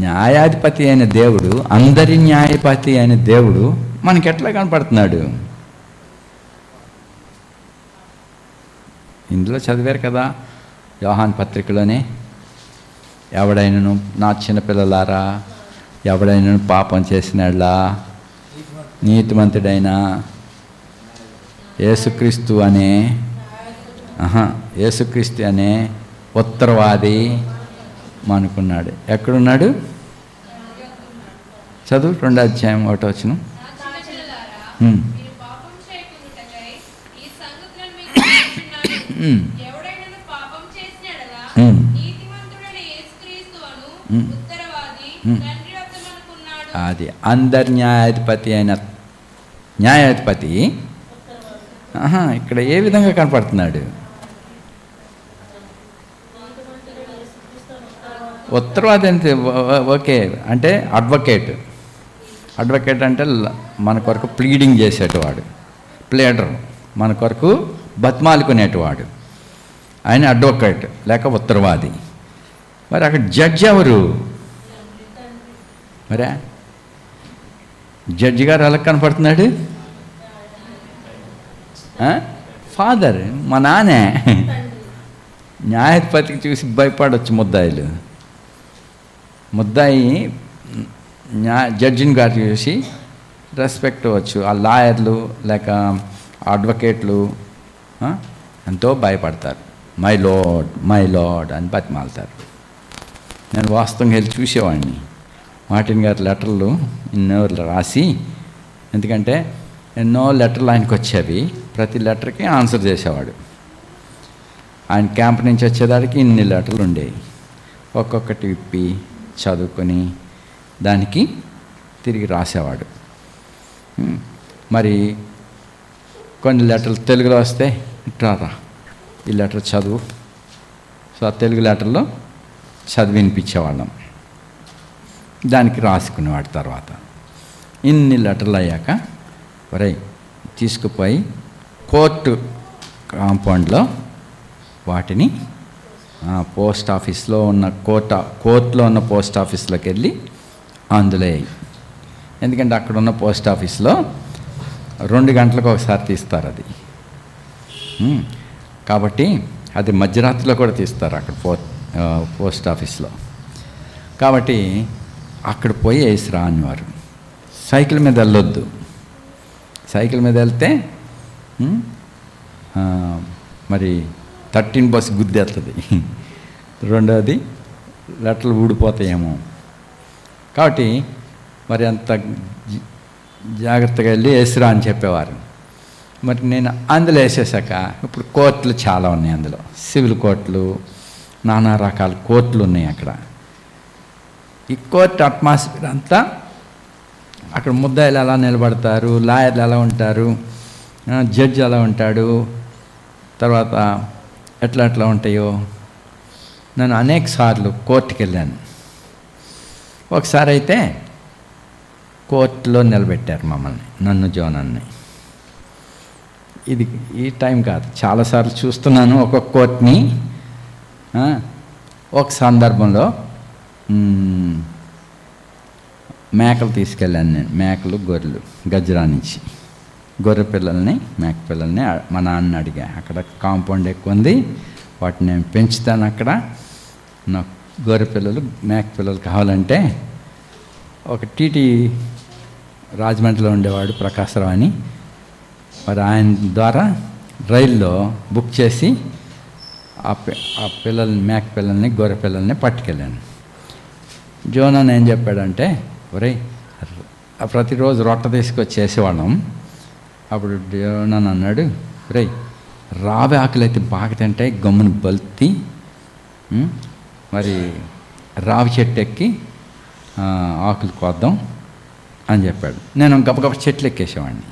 న్యాయాధిపతి అయిన దేవుడు, అందరి న్యాయాధిపతి అయిన దేవుడు మనకి ఎట్లా కనపడుతున్నాడు? ఇందులో చదివారు కదా యోహాను పత్రికలోనే, ఎవడైనను నా చిన్నపిల్లలారా, ఎవడైనను పాపం చేసినట్లా నీతిమంతుడైన యేసుక్రీస్తు అనే యేసుక్రీస్తు అనే ఉత్తరవాది అనుకున్నాడు. ఎక్కడున్నాడు? చదువు 2వ అధ్యాయం 1వ వచనం. అది అందరి న్యాయాధిపతి అయిన న్యాయాధిపతి ఇక్కడ ఏ విధంగా కనపడుతున్నాడు? ఉత్తరవాది అంటే ఓకే, అంటే అడ్వకేట్ అంటే మన కొరకు ప్లీడింగ్ చేసేటవాడు, ప్లేడర్, మన కొరకు బతిమాలుకునేటవాడు, ఆయన అడ్వకేట్ లేక ఉత్తరవాది. మరి అక్కడ జడ్జి ఎవరు? మరే జడ్జి గారు ఎలా కనపడుతున్నాడు? ఫాదర్, మా నాన్నే. న్యాయాధిపతికి చూసి భయపడవచ్చు ముద్దాయి జడ్జిని గారు చూసి రెస్పెక్ట్ అవ్వచ్చు. ఆ లాయర్లు లేక అడ్వకేట్లు ఎంతో భయపడతారు. మై లార్డ్ అని బతిమాలుతారు. నేను వాస్తవంగా వెళ్ళి చూసేవాడిని. మార్టిన్ గారి లెటర్లు ఎన్నో రాసి, ఎందుకంటే ఎన్నో లెటర్లు ఆయనకు వచ్చేవి, ప్రతి లెటర్కి ఆన్సర్ చేసేవాడు. ఆయన క్యాంప్ నుంచి వచ్చేదానికి ఇన్ని లెటర్లు ఉండేవి. ఒక్కొక్కటి విప్పి చదువుకొని దానికి తిరిగి రాసేవాడు. మరి కొన్ని లెటర్లు తెలుగులో వస్తే ఇట్రారా ఈ లెటర్ చదువు. సో ఆ తెలుగు లెటర్లో చదివి వినిపించేవాళ్ళం, దానికి రాసుకునేవాడు. తర్వాత ఇన్ని లెటర్లు అయ్యాక తీసుకుపోయి కోర్టు కాంపౌండ్లో వాటిని పోస్ట్ ఆఫీస్లో ఉన్న కోర్టులో ఉన్న పోస్ట్ ఆఫీస్లోకి వెళ్ళి అందులో వేయి. ఎందుకంటే అక్కడ ఉన్న పోస్ట్ ఆఫీస్లో 2 గంటలకు ఒకసారి తీస్తారు అది. కాబట్టి అది మధ్యరాత్రిలో కూడా తీస్తారు అక్కడ పోస్ట్ ఆఫీస్లో. కాబట్టి అక్కడ పోయి వేసిరా అనేవారు. సైకిల్ మీద వెళ్ళొద్దు. సైకిల్ మీద వెళ్తే మరి 13 బస్సు గుద్దేస్తుంది. రెండవది లెటర్లు ఊడిపోతాయేమో. కాబట్టి మరి అంత జాగ్రత్తగా వెళ్ళి వేసిరా అని చెప్పేవారు. మరి నేను అందులో వేసేసాక ఇప్పుడు కోర్టులు చాలా ఉన్నాయి. అందులో సివిల్ కోర్టులు, నానా రకాల కోర్టులు ఉన్నాయి అక్కడ. ఈ కోర్టు అట్మాస్ఫియర్ అంతా అక్కడ ముద్దాయిలు ఎలా నిలబడతారు, లాయర్లు ఎలా ఉంటారు, జడ్జి ఎలా ఉంటాడు, తర్వాత ఎట్లా ఉంటాయో. నేను అనేక సార్లు కోర్టుకి వెళ్ళాను. ఒకసారి అయితే కోర్టులో నిలబెట్టారు మమ్మల్ని, నన్ను జోనన్ని. ఇది ఈ టైం కాదు, చాలాసార్లు చూస్తున్నాను ఒక్కొక్క కోర్టుని. ఒక సందర్భంలో మేకలు తీసుకెళ్ళాను నేను, మేకలు గొర్రెలు గజ్రా నుంచి. గొర్రె పిల్లల్ని మేక పిల్లల్ని మా నాన్న అడిగా. అక్కడ కాంపౌండ్ ఎక్కువ ఉంది, వాటిని నేను పెంచుతాను అక్కడ, నాకు గొర్రె పిల్లలు మేక పిల్లలు కావాలంటే ఒక టీటీ రాజమండ్రిలో ఉండేవాడు ప్రకాశరావు అని, మరి ఆయన ద్వారా రైల్లో బుక్ చేసి ఆ పిల్లల్ని మేక పిల్లల్ని గొర్రె పిల్లల్ని పట్టుకెళ్ళాను. జోనన్ ఏం చెప్పాడంటే, ప్రతిరోజు రొట్టె తీసుకొచ్చి చేసేవాళ్ళం. అప్పుడు జోనన్ అన్నాడు, రావి ఆకులు అయితే బాగా తింటాయి, గమ్మును బల్తి మరి రావి చెట్టు ఎక్కి ఆకులు కోద్దాం అని చెప్పాడు. నేను గబగబ చెట్లు ఎక్కేసేవాడిని.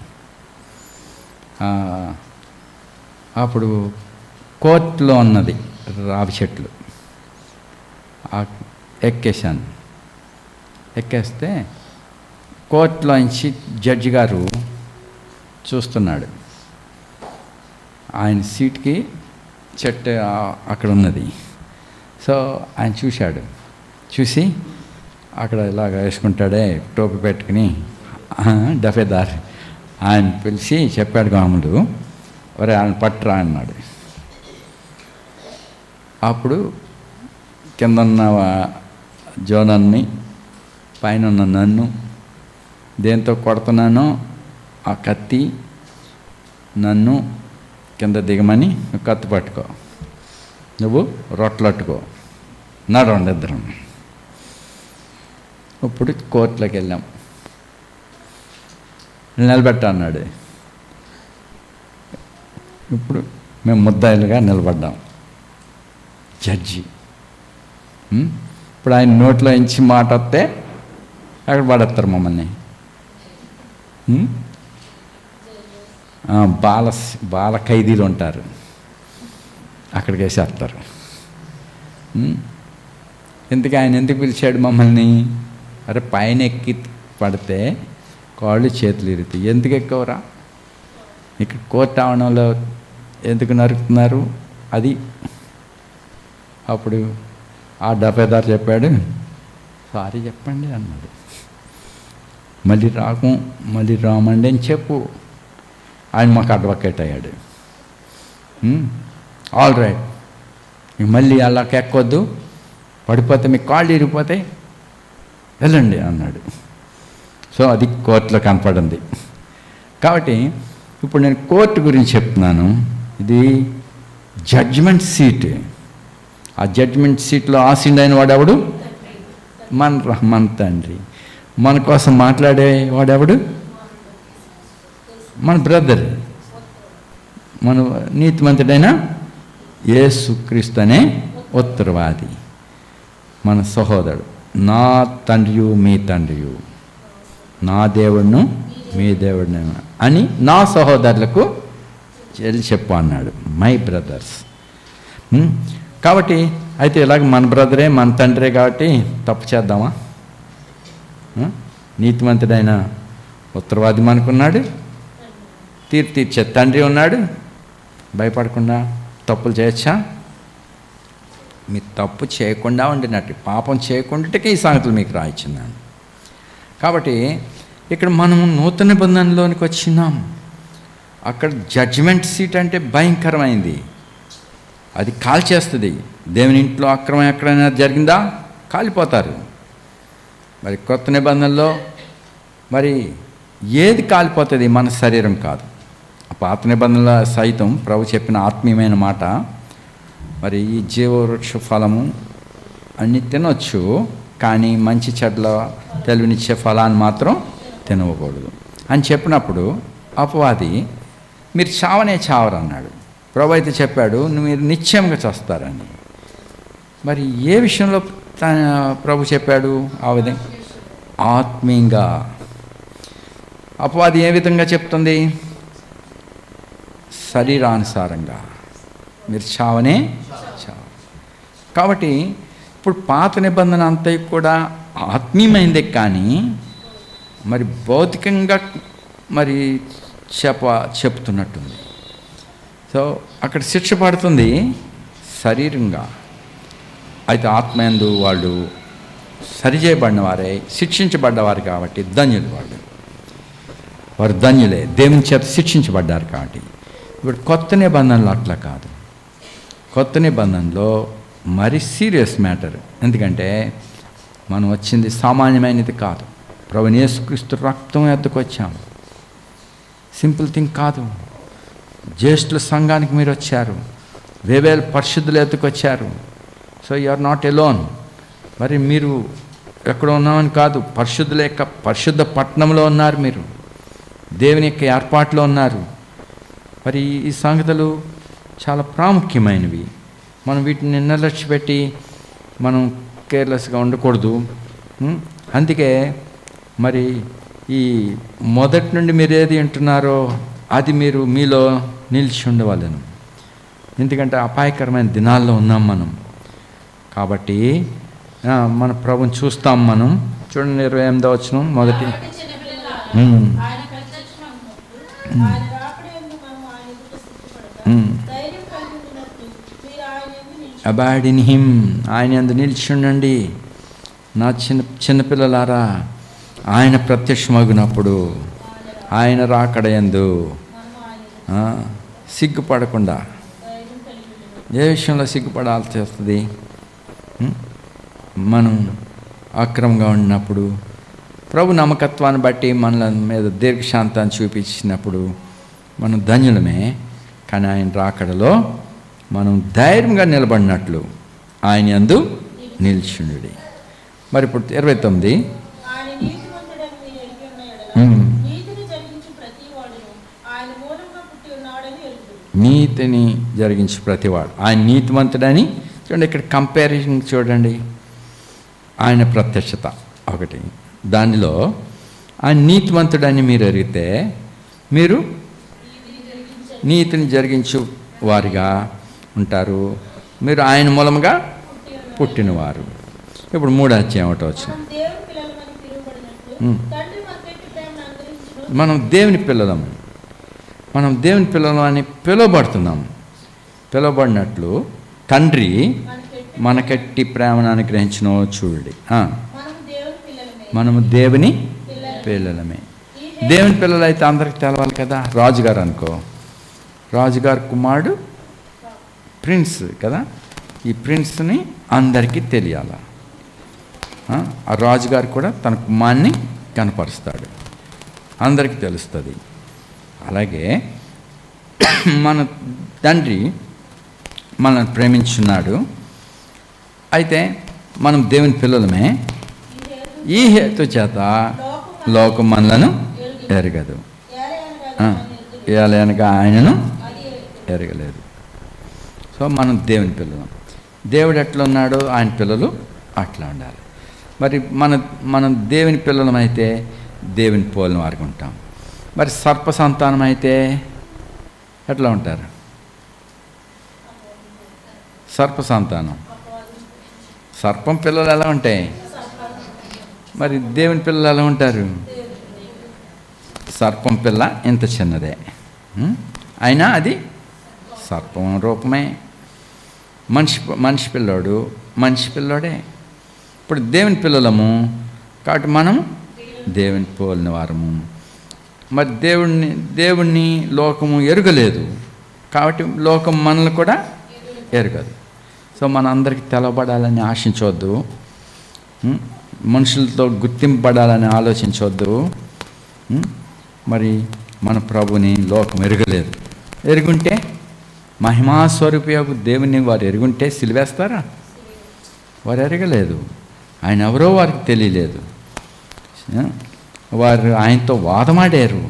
అప్పుడు కోర్టులో ఉన్నది రావి చెట్లు, ఎక్కేసాను. ఎక్కేస్తే కోర్టులో నుంచి జడ్జి గారు చూస్తున్నాడు. ఆయన సీట్కి చెట్టు అక్కడ ఉన్నది. సో ఆయన చూశాడు. చూసి అక్కడ ఇలాగ వేసుకుంటాడే టోపీ పెట్టుకుని దఫేదార్, ఆయన పిలిచి చెప్పాడు గాముడు, ఆయన పట్టురా అన్నాడు. అప్పుడు కిందన్న జోనన్ని, పైన ఉన్న నన్ను దేంతో కొడుతున్నానో ఆ కత్తి నన్ను కింద దిగమని కత్తి పట్టుకో, నువ్వు రొట్టెలట్టుకో, నడవండి ఇద్దరం. ఇప్పుడు కోర్టులోకి వెళ్ళాం. నిలబెట్ట అన్నాడు. ఇప్పుడు మేము ముద్దాయిలుగా నిలబడ్డాం. జడ్జి ఇప్పుడు ఆయన నోట్లో ఇంచి మాట వస్తే అక్కడ పడేస్తారు మమ్మల్ని. బాల ఖైదీలు ఉంటారు, అక్కడికి వేసేస్తారు. ఎందుకు ఆయన ఎందుకు పిలిచాడు మమ్మల్ని? అరే పైన ఎక్కి పడితే కాళ్ళు చేతులు ఇరుగుతాయి, ఎందుకు ఎక్కువరా? ఇక్కడ కోర్టు ఆవరణంలో ఎందుకు నరుకుతున్నారు? అది అప్పుడు ఆ డబ్బేదారు చెప్పాడు, సారీ చెప్పండి అన్నాడు. మళ్ళీ రామండి అని చెప్పు. ఆయన మాకు అడ్వకేట్ అయ్యాడు. ఆల్ రైట్, మళ్ళీ అలాగ ఎక్కొద్దు, పడిపోతే మీకు కాళ్ళు ఇరిగిపోతాయి, వెళ్ళండి అన్నాడు. సో అది కోర్టులో కనపడింది. కాబట్టి ఇప్పుడు నేను కోర్టు గురించి చెప్తున్నాను. ఇది జడ్జిమెంట్ సీట్. ఆ జడ్జిమెంట్ సీట్లో ఆసీనుడైన వాడెవడు? మన తండ్రి. మన కోసం మాట్లాడే వాడెవడు? మన బ్రదర్, మన నీతిమంతుడైన యేసుక్రీస్తు అనే ఉత్తరవాది, మన సహోదరుడు. నా తండ్రియు మీ తండ్రియు, నా దేవుడును మీ దేవుడిని అని నా సహోదరులకు చెప్పు అన్నాడు. My brothers. కాబట్టి అయితే ఇలాగ మన బ్రదరే మన తండ్రే కాబట్టి తప్పు చేద్దామా? నీతిమంతుడైన ఉత్తరవాది మనకున్నాడు, తీర్పు తీర్చే తండ్రి ఉన్నాడు. భయపడకుండా తప్పులు చేయొచ్చా? మీరు తప్పు చేయకుండా ఉండినట్టు, పాపం చేయకుండాకే ఈ సంగతులు మీకు రాయించున్నాను. కాబట్టి ఇక్కడ మనము నూతన నిబంధనలోనికి వచ్చినాం. అక్కడ జడ్జిమెంట్ సీట్ అంటే భయంకరమైంది, అది కాల్చేస్తుంది. దేవుని ఇంట్లో అక్రమం ఎక్కడైనా జరిగిందా కాలిపోతారు. మరి కొత్త నిబంధనలో మరి ఏది కాలిపోతుంది? మన శరీరం కాదు. పాత నిబంధనల సైతం ప్రభు చెప్పిన ఆత్మీయమైన మాట, మరి ఈ జీవవృక్ష ఫలము అన్నీ తినొచ్చు, కానీ మంచి చెడ్ల తెలివినిచ్చే ఫలాన్ని మాత్రం తినకూడదు అని చెప్పినప్పుడు అపవాది మీరు చావనే చావరు అన్నాడు. ప్రభు అయితే చెప్పాడు మీరు నిశ్చయంగా చేస్తారని. మరి ఏ విషయంలో ప్రభు చెప్పాడు ఆ విధంగా? ఆత్మీయంగా. అపవాది ఏ విధంగా చెప్తుంది? శరీరానుసారంగా మీరు చావనే చావ. కాబట్టి ఇప్పుడు పాత నిబంధన అంతా కూడా ఆత్మీయమైందే, కానీ మరి భౌతికంగా మరి చెప్తున్నట్టుంది. సో అక్కడ శిక్ష పడుతుంది శరీరంగా. అయితే ఆత్మయందు వాళ్ళు సరిచేయబడిన వారే, శిక్షించబడ్డవారు కాబట్టి ధన్యులు. వారు ధన్యులే, దేవుని చేత శిక్షించబడ్డారు కాబట్టి. ఇప్పుడు కొత్త నిబంధనలు అట్లా కాదు. కొత్త నిబంధనలో మరి సీరియస్ మ్యాటర్. ఎందుకంటే మనం వచ్చింది సామాన్యమైనది కాదు. ప్రభువైన యేసుక్రీస్తు రక్తం ఎద్దుకు వచ్చాము. సింపుల్ థింగ్ కాదు. జ్యేష్ఠుల సంఘానికి మీరు వచ్చారు, వేవేల పరిశుద్ధులు ఎత్తుకొచ్చారు. So you are not alone. మరి మీరు ఎక్కడ ఉన్నామని కాదు, పరిశుద్ధుల యొక్క పరిశుద్ధ పట్టణంలో ఉన్నారు, మీరు దేవుని యొక్క ఏర్పాట్లో ఉన్నారు. మరి ఈ సంగతులు చాలా ప్రాముఖ్యమైనవి. మనం వీటిని నిర్లక్ష్యపెట్టి మనం కేర్లెస్గా ఉండకూడదు. అందుకే మరి ఈ మొదటి నుండి మీరు ఏది వింటున్నారో అది మీరు మీలో నిలిచి ఉండవాలను. ఎందుకంటే అపాయకరమైన దినాల్లో ఉన్నాం మనం. కాబట్టి మన ప్రభుని చూస్తాం మనం. చూడండి 28వ వచనం మొదటి. అబాయిడ్ ఇన్ హిమ్, ఆయన యందు నిలిచి ఉండండి. నా చిన్నపిల్లలారా, ఆయన ప్రత్యక్షమగినప్పుడు ఆయన రాకడయందు సిగ్గుపడకుండా. ఏ విషయంలో సిగ్గుపడాల్సి వస్తుంది? మనం అక్రమంగా ఉన్నప్పుడు ప్రభు నమ్మకత్వాన్ని బట్టి మన మీద దీర్ఘశాంతాన్ని చూపించినప్పుడు మనం ధన్యులమే. కానీ ఆయన రాకడలో మనం ధైర్యంగా నిలబడినట్లు ఆయన యందు నిల్చుండుడి. మరి ఇప్పుడు 29 ఆయన నీతిమంతుడని మీరు ఎరిగి ఉన్న యెడల నీతిని జరిగించు ప్రతివాడును ఆయన మూలంగా పుట్టి ఉన్నాడని ఎరుగుదురు. నీతిని జరిగించు ప్రతివాడు ఆయన నీతిమంతుడని చూడండి. ఇక్కడ కంపారిజన్ చూడండి. ఆయన ప్రత్యక్షత ఒకటి, దానిలో ఆయన నీతిమంతుడని మీరు ఎరిగితే మీరు నీతిని జరిగించు వారిగా ఉంటారు. మీరు ఆయన మూలంగా పుట్టినవారు. ఇప్పుడు 3వ అధ్యాయం ఒకటి వచ్చింది. మనం దేవుని పిల్లలమని పిలువబడినట్లు తండ్రి మనకెట్టి ప్రేమను అనుగ్రహించును. మనం దేవుని పిల్లలము, మనం దేవుని పిల్లలం అని పిలువబడుతున్నాము. పిలువబడినట్లు తండ్రి మనకెట్టి ప్రేమను అనుగ్రహించినో చూడండి. మనము దేవుని పిల్లలమే. మనము దేవుని పిల్లలమే. దేవుని పిల్లలు అయితే అందరికి తెలవాలి కదా. రాజుగారు అనుకో, రాజుగారు కుమారుడు ప్రిన్స్ కదా, ఈ ప్రిన్స్ని అందరికీ తెలియాల. ఆ రాజుగారు కూడా తన కుమార్ని కనపరుస్తాడు, అందరికీ తెలుస్తుంది. అలాగే మన తండ్రి మనల్ని ప్రేమించున్నాడు. అయితే మనం దేవుని పిల్లలమే. ఈ హేతు చేత లోకం మనలను ఎరగదు, ఏలయనగా ఆయనను ఎరగలేదు. సో మనం దేవుని పిల్లలం. దేవుడు ఎట్లా ఉన్నాడో ఆయన పిల్లలు అట్లా ఉండాలి. మరి మనం దేవుని పిల్లలం అయితే దేవుని పోలిన వారికి ఉంటాం. మరి సర్ప సంతానం అయితే ఎట్లా ఉంటారు? సర్ప సంతానం, సర్పం పిల్లలు ఎలా ఉంటాయి? మరి దేవుని పిల్లలు ఎలా ఉంటారు? సర్పం పిల్ల ఇంత చిన్నదే, అయినా అది సర్పం రూపమే. మనిషి పిల్లోడు మనిషి పిల్లోడే. ఇప్పుడు దేవుని పిల్లలము కాబట్టి మనం దేవుని పోలిన వారము. మరి దేవుణ్ణి లోకము ఎరుగలేదు కాబట్టి లోకం మనల్ని కూడా ఎరగదు. సో మన అందరికీ తెలబడాలని ఆశించవద్దు, మనుషులతో గుర్తింపబడాలని ఆలోచించవద్దు. మరి మన ప్రభుని లోకం ఎరగలేదు. ఎరుగుంటే మహిమాస్వరూపయోగు దేవుని వారు ఎరుగుంటే సిలివేస్తారా? వారు ఎరగలేదు. ఆయన ఎవరో వారికి తెలియలేదు. వారు ఆయనతో వాదమాడారు.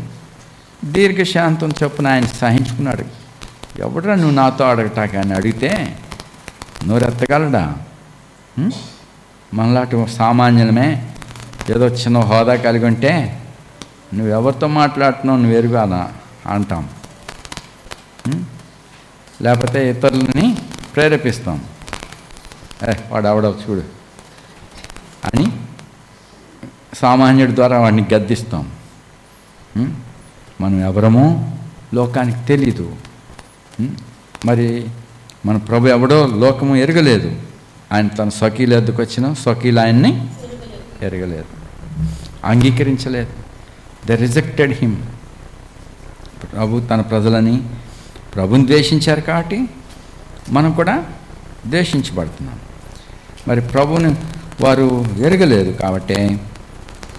దీర్ఘశాంతం చొప్పున ఆయన సహించుకున్నాడు. ఎవడరా నువ్వు నాతో అడగటాక అని అడిగితే నోరెత్తగలడా? మనలాంటి సామాన్యులమే, ఏదో చిన్న హోదా కలిగి ఉంటే నువ్వెవరితో మాట్లాడుతున్నావు నువ్వు ఎరుగాల అంటాం, లేకపోతే ఇతరులని ప్రేరేపిస్తాం. వాడు అవడవు చూడు అని సామాన్యుడి ద్వారా వాడిని గద్దిస్తాం. మనం ఎవరమో లోకానికి తెలీదు. మరి మన ప్రభు ఎవడో లోకము ఎరగలేదు. ఆయన తన స్వకీల ఎద్దుకు వచ్చిన స్వకీలు ఆయన్ని ఎరగలేదు, అంగీకరించలేదు. They rejected him. ప్రభు తన ప్రజలని ప్రభుని ద్వేషించారు కాబట్టి మనం కూడా ద్వేషించబడుతున్నాం. మరి ప్రభుని వారు ఎరగలేదు కాబట్టి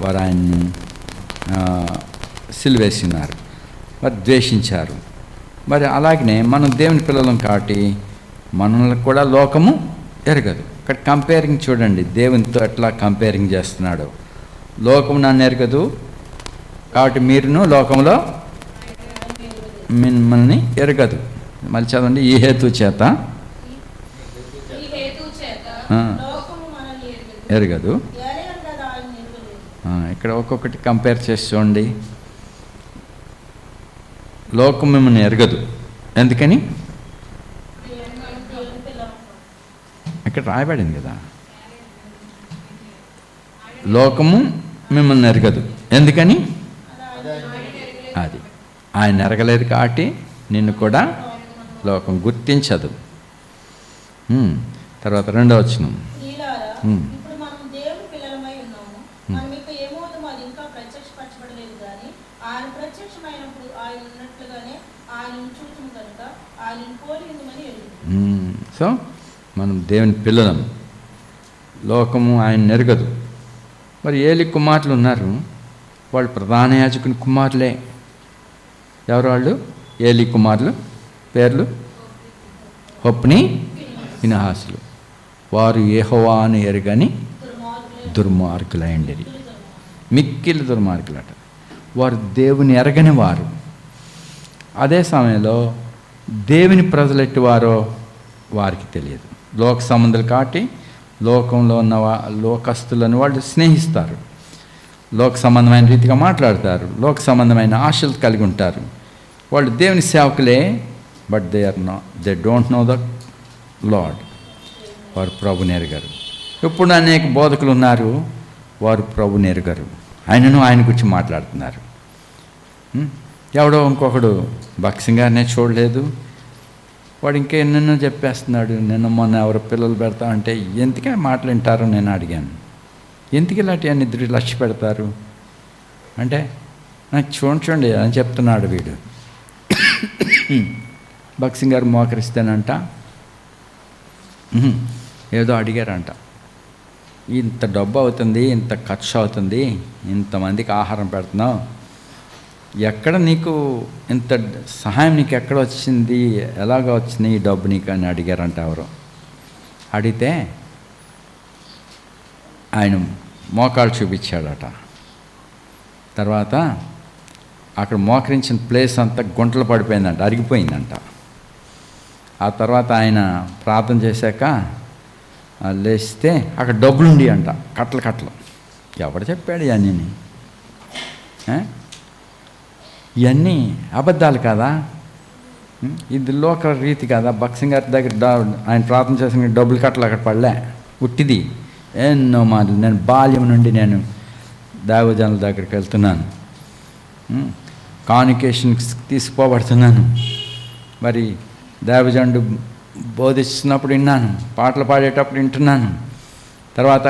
వారు ఆయన్ని సిలువేసినారు, మరి ద్వేషించారు. మరి అలాగనే మనం దేవుని పిల్లలం కాబట్టి మనల్ని కూడా లోకము ఎరగదు. ఇక్కడ కంపేరింగ్ చూడండి, దేవునితో ఎట్లా కంపేరింగ్ చేస్తున్నాడు. లోకము నన్ను ఎరగదు కాబట్టి మీరును లోకంలో మిమ్మల్ని ఎరగదు. మళ్ళీ చదవండి. ఈ హేతు చేత ఎరగదు. ఇక్కడ ఒక్కొక్కటి కంపేర్ చేసి చూడండి. లోకం మిమ్మల్ని ఎరగదు. ఎందుకని? ఇక్కడ రాయబడింది కదా, లోకము మిమ్మల్ని ఎరగదు. ఎందుకని? అది ఆయన ఎరగలేదు కాబట్టి నిన్ను కూడా లోకం గుర్తించదు. తర్వాత 2వ వచనం. ఇప్పుడు మనం దేవుని పిల్లలమై ఉన్నాము, మనం ఇక ఏమవుతామో అది ఇంకా ప్రత్యక్షపరచబడలేదు కానీ ఆయన ప్రత్యక్షమైనప్పుడు ఆయన ఉన్నట్లుగానే ఆయనను చూచుము కనుక ఆయనను పోలి ఉందమని ఎరుగుదుము. సో మనం దేవుని పిల్లలం, లోకము ఆయన ఎరగదు. మరి ఏలి కుమారులు ఉన్నారు, వాళ్ళు ప్రధాన యాజకుని కుమారులే. ఎవరు వాళ్ళు? ఏలి కుమారులు పేర్లు? హొప్ని, ఫినెహాసులు. వారు యెహోవాను ఎరుగని దుర్మార్గులైండిరి. మిక్కిలి దుర్మార్గులట. వారు దేవుని ఎరగని వారు. అదే సమయంలో దేవుని ప్రజలు ఎట్టివారో వారికి తెలియదు. లోక సంబంధాలు కాబట్టి లోకంలో ఉన్న లోకస్తులను వాళ్ళు స్నేహిస్తారు, లోక సంబంధమైన రీతిగా మాట్లాడతారు, లోక సంబంధమైన ఆశలు కలిగి ఉంటారు. వాళ్ళు దేవుని సేవకులే, but they don't know the Lord. వారు ప్రభుని ఎరగరు. ఇప్పుడు అనేక బోధకులు ఉన్నారు, వారు ప్రభుని ఎరగరు. ఆయన గురించి మాట్లాడుతున్నారు. ఎవడో ఇంకొకడు భక్సింగ్ గారినే చూడలేదు, వాడు ఇంకెన్నెన్నో చెప్పేస్తున్నాడు. నిన్న మొన్న ఎవరు పిల్లలు పెడతా అంటే ఎందుకే మాటలు వింటారు నేను అడిగాను. ఎందుకు ఇలాంటివన్నీ లక్ష్య పెడతారు అంటే నాకు చూడండి అని చెప్తున్నాడు వీడు. భక్సింగ్ గారు మోకరిస్తేనంట ఏదో అడిగారంట, ఇంత డబ్బు అవుతుంది, ఇంత ఖర్చు అవుతుంది, ఇంతమందికి ఆహారం పెడుతున్నావు, ఎక్కడ నీకు ఇంత సహాయం నీకు ఎక్కడ వచ్చింది, ఎలాగ వచ్చింది ఈ డబ్బు నీకు అని అడిగారంట ఎవరు. అడిగితే ఆయన మోకాలు చూపించాడట. తర్వాత అక్కడ మోకరించిన ప్లేస్ అంతా గుంటలు పడిపోయిందంట, అరిగిపోయిందంట. ఆ తర్వాత ఆయన ప్రార్థన చేశాక లేస్తే అక్కడ డబ్బులుండి అంట, కట్టలు. ఎవడు చెప్పాడు ఇవన్నీ? ఇవన్నీ అబద్ధాలు కదా, ఇది లోక రీతి కదా. భక్సింగ్ గారి దగ్గర ఆయన ప్రార్థన చేసిన డబ్బులు కట్టలు అక్కడ పడలే, ఉట్టిది. ఎన్నో మాటలు. నేను బాల్యం నుండి నేను దైవజనుల దగ్గరికి వెళ్తున్నాను, కాన్వికేషన్కి తీసుకుపోబడుతున్నాను. మరి దైవజనుడు బోధిస్తున్నప్పుడు విన్నాను, పాటలు పాడేటప్పుడు వింటున్నాను. తర్వాత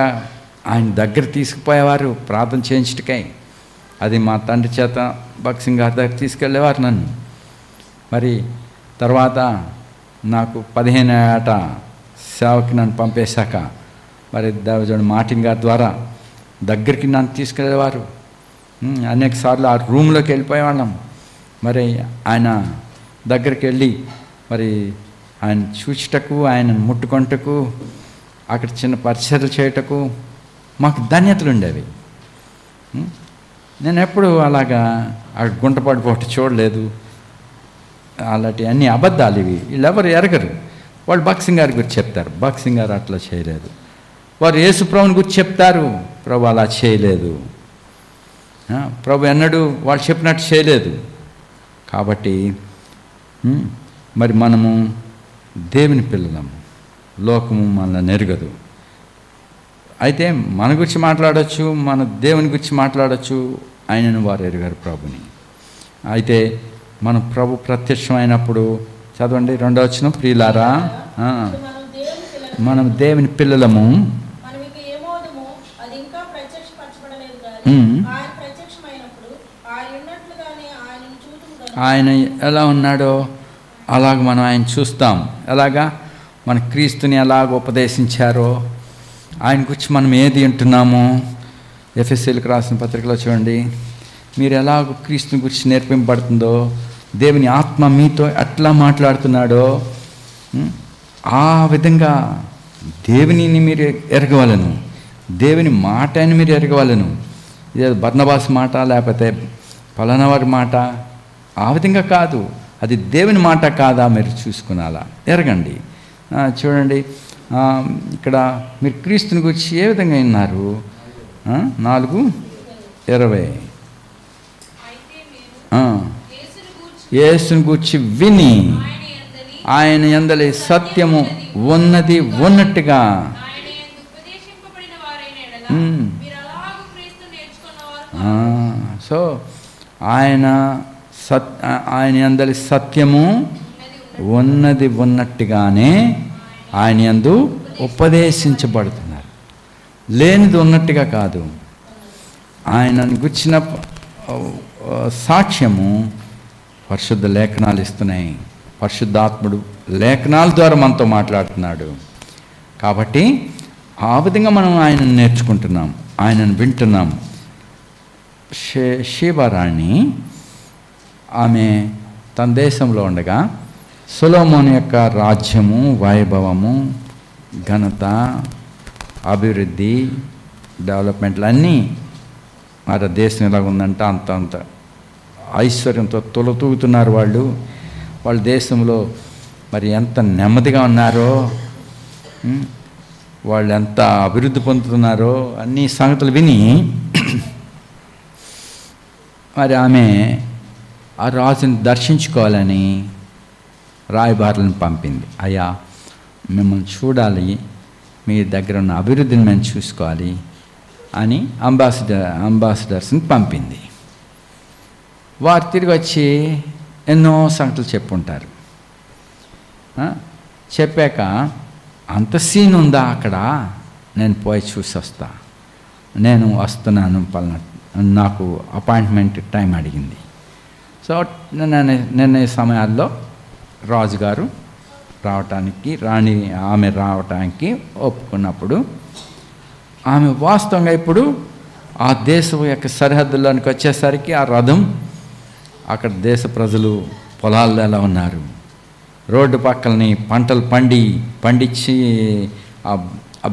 ఆయన దగ్గర తీసుకుపోయేవారు ప్రార్థన చేయించటకై. అది మా తండ్రి చేత భక్సింగ్ గారి దగ్గర తీసుకెళ్ళేవారు నన్ను. మరి తర్వాత నాకు 15 ఏట సేవకి నన్ను పంపేశాక మరి దైవజనుడు మార్టిన్ గారి ద్వారా దగ్గరికి నన్ను తీసుకెళ్ళేవారు. అనేక సార్లు ఆ రూమ్లోకి వెళ్ళిపోయేవాళ్ళం. మరి ఆయన దగ్గరికి వెళ్ళి మరి ఆయన చూచుటకు, ఆయన ముట్టుకొంటకు, అక్కడ చిన్న పరిచర్యలు చేయటకు మాకు ధన్యతలు ఉండేవి. నేను ఎప్పుడు అలాగా అక్కడ గుంట పడిపోవటం చూడలేదు. అలాంటి అన్ని అబద్ధాలు ఇవి. వీళ్ళెవరు ఎరగరు. వాళ్ళు భక్సింగ్ గారి గురించి చెప్తారు, భక్సింగ్ గారు అట్లా చేయలేదు. వారు యేసు ప్రభుని గురించి చెప్తారు, ప్రభు అలా చేయలేదు, ప్రభు ఎన్నడూ వాళ్ళు చెప్పినట్టు చేయలేదు. కాబట్టి మరి మనము దేవుని పిల్లలము, లోకము మనల్ని ఎరగదు. అయితే మన గురించి మాట్లాడచ్చు, మన దేవుని గురించి మాట్లాడచ్చు, ఆయనను వారు ఎరగారు ప్రభుని. అయితే మనం ప్రభు ప్రత్యక్షమైనప్పుడు చదవండి 2వ వచనం, ప్రియులారా మనం దేవుని పిల్లలము, ఆయన ఎలా ఉన్నాడో అలాగ మనం ఆయన చూస్తాం. ఎలాగా మన క్రీస్తుని ఎలాగ ఉపదేశించారో ఆయన గురించి మనం ఏది వింటున్నామో. ఎఫెసీయులకు రాసిన పత్రికలో చూడండి, మీరు ఎలాగ క్రీస్తుని గురించి నేర్పింపబడుతుందో, దేవుని ఆత్మ మీతో ఎట్లా మాట్లాడుతున్నాడో ఆ విధంగా దేవునిని మీరు ఎరగవలను, దేవుని మాట అని మీరు ఎరగవలను. ఇదే బర్నబాస్ మాట లేకపోతే పలానావారి మాట, ఆ విధంగా కాదు. అది దేవుని మాట కాదా మీరు చూసుకునాలా, ఎరగండి. చూడండి ఇక్కడ మీరు క్రీస్తుని గురించి ఏ విధంగా విన్నారు. 4:20 యేసుని గురించి విని ఆయన యందలి సత్యము ఉన్నది ఉన్నట్టుగా. సో ఆయన యందలి సత్యము ఉన్నది ఉన్నట్టుగానే ఆయన యందు ఉపదేశించబడుతున్నారు, లేనిది ఉన్నట్టుగా కాదు. ఆయనను గుర్చిన సాక్ష్యము పరిశుద్ధ లేఖనాలు ఇస్తున్నాయి. పరిశుద్ధాత్ముడు లేఖనాల ద్వారా మనతో మాట్లాడుతున్నాడు. కాబట్టి ఆ విధంగా మనం ఆయనను నేర్చుకుంటున్నాం, ఆయనను వింటున్నాం. షీబా రాణి ఆమె తన దేశంలో ఉండగా సొలొమోను యొక్క రాజ్యము, వైభవము, ఘనత, అభివృద్ధి, డెవలప్మెంట్లు అన్నీ మరి దేశం ఎలాగ ఉందంటే అంత ఐశ్వర్యంతో తొలతూగుతున్నారు వాళ్ళ దేశంలో మరి ఎంత నెమ్మదిగా ఉన్నారో, వాళ్ళు ఎంత అభివృద్ధి పొందుతున్నారో అన్ని సంగతులు విని మరి ఆమె ఆ రాజుని దర్శించుకోవాలని రాయబారులను పంపింది. అయ్యా, మిమ్మల్ని చూడాలి, మీ దగ్గర ఉన్న అభివృద్ధిని మేము చూసుకోవాలి అని అంబాసిడర్స్ని పంపింది. వారు తిరిగి వచ్చి ఎన్నో సంగతులు చెప్పుంటారు. చెప్పాక అంత సీన్ ఉందా అక్కడ, నేను పోయి చూసి వస్తా, నేను వస్తున్నాను పలానా, నాకు అపాయింట్మెంట్ టైం అడిగింది. సో నిర్ణయ సమయాల్లో రాజుగారు రావటానికి, ఆమె రావటానికి ఒప్పుకున్నప్పుడు ఆమె వాస్తవంగా ఇప్పుడు ఆ దేశం యొక్క సరిహద్దుల్లోనికి వచ్చేసరికి ఆ రథం, అక్కడ దేశ ప్రజలు పొలాల్లో ఎలా ఉన్నారు, రోడ్డు పక్కలని పంటలు పండించి ఆ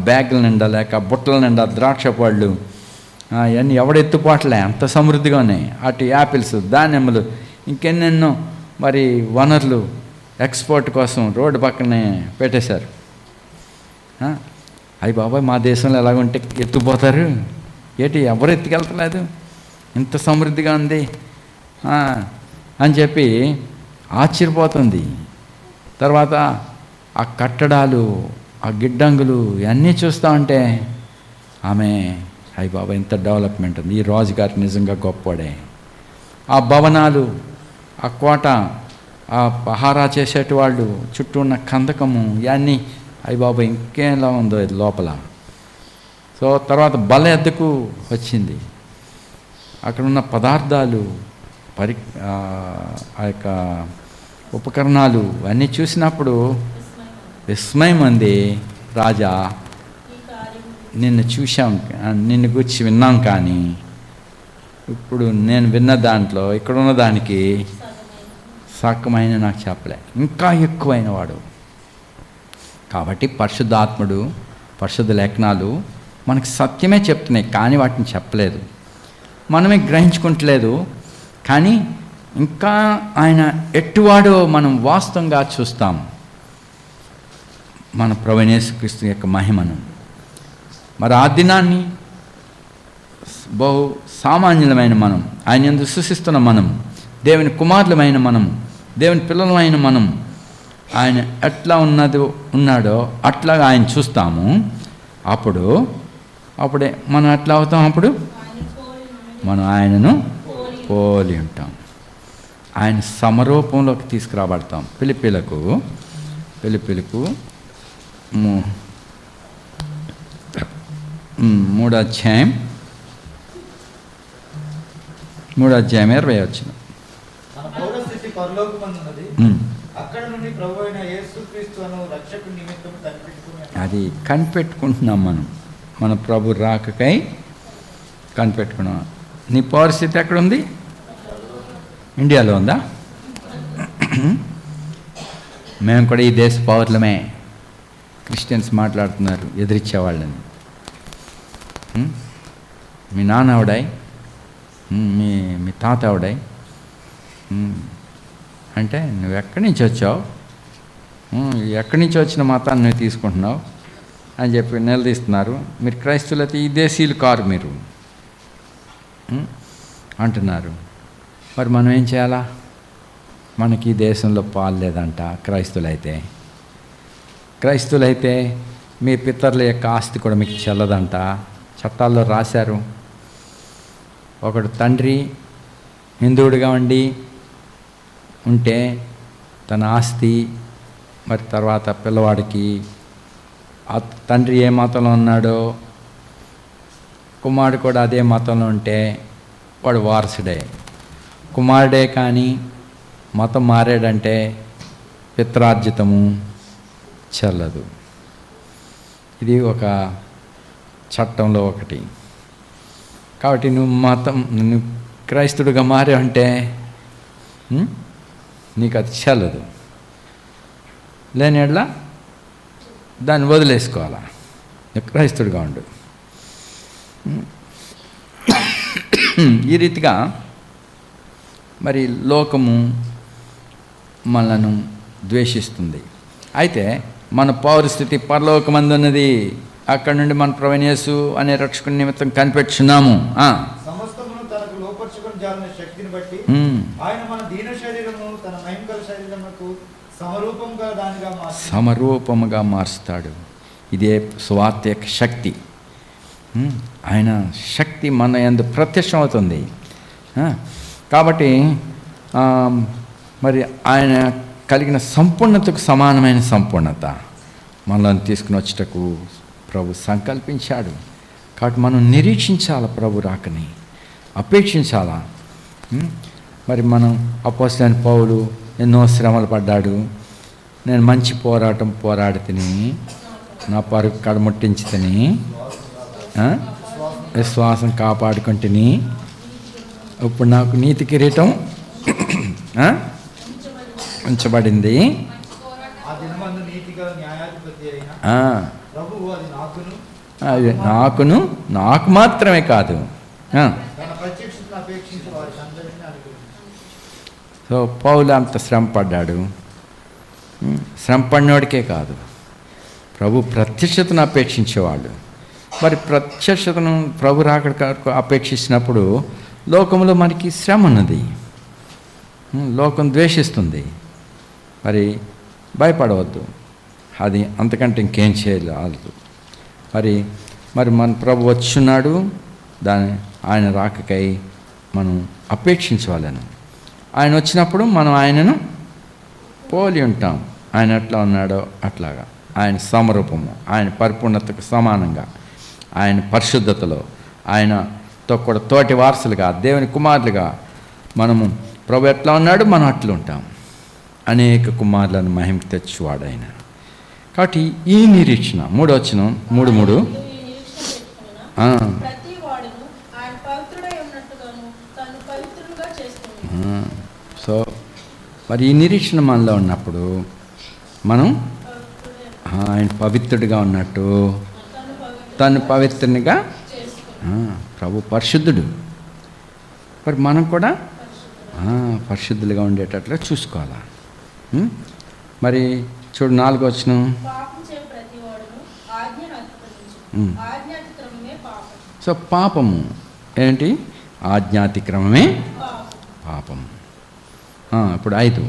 బ్యాగుల నిండా లేక బుట్టల నిండా ద్రాక్ష పళ్ళు అవన్నీ ఎవడెత్తుపాట్లే, అంత సమృద్ధిగా ఉన్నాయి. అటు యాపిల్స్, ధాన్యములు, ఇంకెన్నెన్నో మరి వనరులు ఎక్స్పోర్ట్ కోసం రోడ్డు పక్కనే పెట్టేశారు. అయ్యి బాబాయ్, మా దేశంలో ఎలాగుంటే ఎత్తుపోతారు ఏంటి, ఎవరు ఎత్తుకెళ్తలేదు, ఇంత సమృద్ధిగా ఉంది అని చెప్పి ఆశ్చర్యపోతుంది. తర్వాత ఆ కట్టడాలు, ఆ గిడ్డంగులు ఇవన్నీ చూస్తూ ఉంటే ఆమె అయ్యి బాబా ఇంత డెవలప్మెంట్ ఉంది, ఈ రాజుగారు నిజంగా గొప్పవాడే. ఆ భవనాలు, ఆ కోట, ఆ పహారా చేసేటి వాళ్ళు, చుట్టూ ఉన్న కందకము ఇవన్నీ అయ్యి బాబా ఇంకేలా ఉందో ఇది లోపల. సో తర్వాత బల ఎద్దకు వచ్చింది. అక్కడ ఉన్న పదార్థాలు, ఆ యొక్క ఉపకరణాలు అన్నీ చూసినప్పుడు విస్మయం అంది. రాజా, నిన్ను చూశాం, నిన్ను గురించి విన్నాం, కానీ ఇప్పుడు నేను విన్న దాంట్లో ఇక్కడున్న దానికి సగమైన నాకు చెప్పలే, ఇంకా ఎక్కువైన వాడు. కాబట్టి పరిశుద్ధాత్ముడు, పరిశుద్ధ లేఖనాలు మనకు సత్యమే చెప్తున్నాయి, కానీ వాటిని చెప్పలేదు, మనమే గ్రహించుకుంటలేదు. కానీ ఇంకా ఆయన ఎట్టువాడో మనం వాస్తవంగా చూస్తాం. మన ప్రభువైన యేసుక్రీస్తు యొక్క మహిమను, మరి ఆ దినాన్ని బహు సామాన్యులమైన మనం, ఆయన యందు సుశిస్తున్న మనం, దేవుని కుమారులమైన మనం, దేవుని పిల్లలమైన మనం, ఆయన ఎట్లా ఉన్నాడో అట్లాగా ఆయన చూస్తాము. అప్పుడే మనం ఎట్లా అవుతాం, అప్పుడు మనం ఆయనను పోలి ఉంటాం, ఆయన సమరూపంలోకి తీసుకురాబడతాం. ఫిలిప్పీలకు 3వ అధ్యాయం 20 మన పౌరస్థితి పరలోకమందున్నది, అక్కడ నుండి ప్రభువైన యేసుక్రీస్తు అను రక్షకుని నిమిత్తం అది కనిపెట్టుకుంటున్నాం మన ప్రభు రాకకై కనిపెట్టుకున్నాం. నీ పౌరస్థితి ఎక్కడుంది? ఇండియాలో ఉందా? మేము కూడా ఈ దేశ పౌరులమే. క్రిస్టియన్స్ మాట్లాడుతున్నారు ఎదిరించేవాళ్ళని. మీ నాన్న ఆవిడాయి, మీ తాత ఆవిడాయి అంటే నువ్వు ఎక్కడి నుంచి వచ్చావు, ఎక్కడి నుంచి వచ్చిన మతాన్ని నువ్వు తీసుకుంటున్నావు అని చెప్పి నిలదీస్తున్నారు. మీరు క్రైస్తవులైతే ఈ దేశీయులు కారు మీరు అంటున్నారు. మరి మనం ఏం చేయాలా? మనకి ఈ దేశంలో పాలు లేదంట. క్రైస్తవులైతే మీ పితరుల యొక్క ఆస్తి కూడా మీకు చెల్లదంట. చట్టాల్లో రాశారు. ఒకడు తండ్రి హిందువుడిగా ఉంటే తన ఆస్తి, మరి తర్వాత పిల్లవాడికి ఆ తండ్రి ఏ మతంలో ఉన్నాడో కుమారుడు కూడా అదే మతంలో ఉంటే వాడు వారసుడే. కుమారుడే కానీ మతం మారాడంటే పిత్రార్జితము చెల్లదు. ఇది ఒక చట్టంలో ఒకటి. కాబట్టి నువ్వు క్రైస్తవుడిగా మారావంటే నీకు అది చెల్లదు. లేని ఎడ్ల దాన్ని వదిలేసుకోవాలా. క్రైస్తవుడిగా ఉండు. ఈ రీతిగా మరి లోకము మనలను ద్వేషిస్తుంది. అయితే మన పౌరస్థితి పరలోకమందు ఉన్నది. అక్కడ నుండి మన ప్రభువైన యేసు అనే రక్షకుని నిమిత్తం కనిపెట్టుచున్నాము. సమస్తమును తనకు లోపర్చుకొని జారిన శక్తిని బట్టి ఆయన మన దీన శరీరము తన మహిమగల శరీరమునకు సమరూపముగా మారుస్తాడు. ఇదే సువార్త యొక్క శక్తి. ఆయన శక్తి మన యందు ప్రత్యక్షం అవుతుంది. కాబట్టి మరి ఆయన కలిగిన సంపూర్ణతకు సమానమైన సంపూర్ణత మనల్ని తీసుకుని వచ్చేటకు ప్రభు సంకల్పించాడు. కాబట్టి మనం నిరీక్షించాలి, ప్రభు రాకని అపేక్షించాలా. మరి మనం అపోస్తలుడైన పౌలు ఎన్నో శ్రమలు పడ్డాడు. నేను మంచి పోరాటం పోరాడి తిని నా పరుగు కడముట్టించి తిని విశ్వాసం కాపాడుకుంటుని ఇప్పుడు నాకు నీతి కిరీటం ఉంచబడింది. అది నాకు మాత్రమే కాదు. సో పౌలు అంత శ్రమ పడ్డాడు. శ్రమ పడినోడికే కాదు, ప్రభు ప్రత్యక్షతను అపేక్షించేవాళ్ళు. మరి ప్రత్యక్షతను ప్రభు రాకడ అపేక్షించినప్పుడు లోకంలో మనకి శ్రమ ఉన్నది, లోకం ద్వేషిస్తుంది. మరి భయపడవద్దు, అది అంతకంటే ఇంకేం చేయలేదు. మరి మన ప్రభు వచ్చున్నాడు, ఆయన రాకకై మనం అపేక్షించవాలను. ఆయన వచ్చినప్పుడు మనం ఆయనను పోలి ఉంటాం. ఆయన ఎట్లా ఉన్నాడో అట్లాగా, ఆయన సమరూపము, ఆయన పరిపూర్ణతకు సమానంగా, ఆయన పరిశుద్ధతలో ఆయనతో కూడా తోటి వారసులుగా, దేవుని కుమారులుగా మనము ప్రభు ఎట్లా ఉన్నాడు మనం అట్లా ఉంటాం. అనేక కుమారులను మహిమకి తెచ్చువాడు ఆయన. కాబట్టి ఈ నిరీక్షణ 3వ వచనం 3:3 సో మరి ఈ నిరీక్షణ మనలో ఉన్నప్పుడు మనం ఆయన పవిత్రుడిగా ఉన్నట్టు తను పవిత్రునిగా, ప్రభు పరిశుద్ధుడు, మరి మనం కూడా పరిశుద్ధులుగా ఉండేటట్లు చూసుకోవాలా. మరి చూడు 4వ వచనం, సో పాపము ఏంటి? ఆజ్ఞాతిక్రమమే పాపం. ఇప్పుడు 5